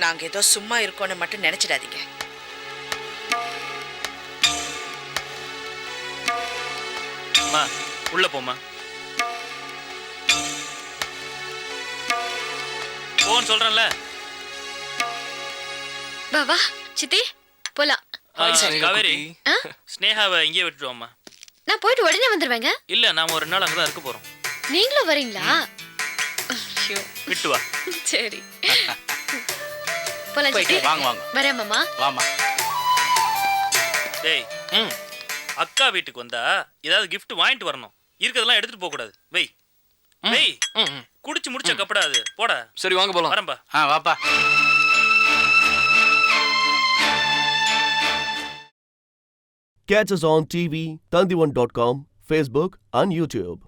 Speaker 13: நாங்க ஏதோ சும்மா இருக்கோன்னு மட்டும் நினைச்சிடாதீங்க.
Speaker 18: அம்மா உள்ள போமா. போன்னு சொல்றேன்ல.
Speaker 16: வா வா சித்தி போலாம்.
Speaker 18: காவேரி ஸ்னேகாவை இங்கே விட்டுருவோம்மா.
Speaker 16: நான் போயிட்டு உடனே வந்துருவேங்க.
Speaker 18: இல்ல நாம ஒரு நாள் அங்கதான் இருக்க போறோம்.
Speaker 16: நீங்களும் வரீங்களா?
Speaker 18: விட்டு வா.
Speaker 16: சரி போலாம் சித்தி.
Speaker 19: வாங்க வாங்க.
Speaker 16: வரேன் மாமா.
Speaker 19: வாமா.
Speaker 18: டேய் அக்கா வீட்டுக்கு வந்தா ஏதாவது கிஃப்ட் வாங்கிட்டு வரணும். இருக்கிறதெல்லாம் எடுத்துட்டு போக கூடாது. வெய் வெய், குடிச்சு முடிச்ச கப்படாது போடா.
Speaker 20: சரி வாங்க போலாம்.
Speaker 18: வரம்பா.
Speaker 19: வாப்பா.
Speaker 1: Catch us on TV, Tandivan.com, Facebook and YouTube.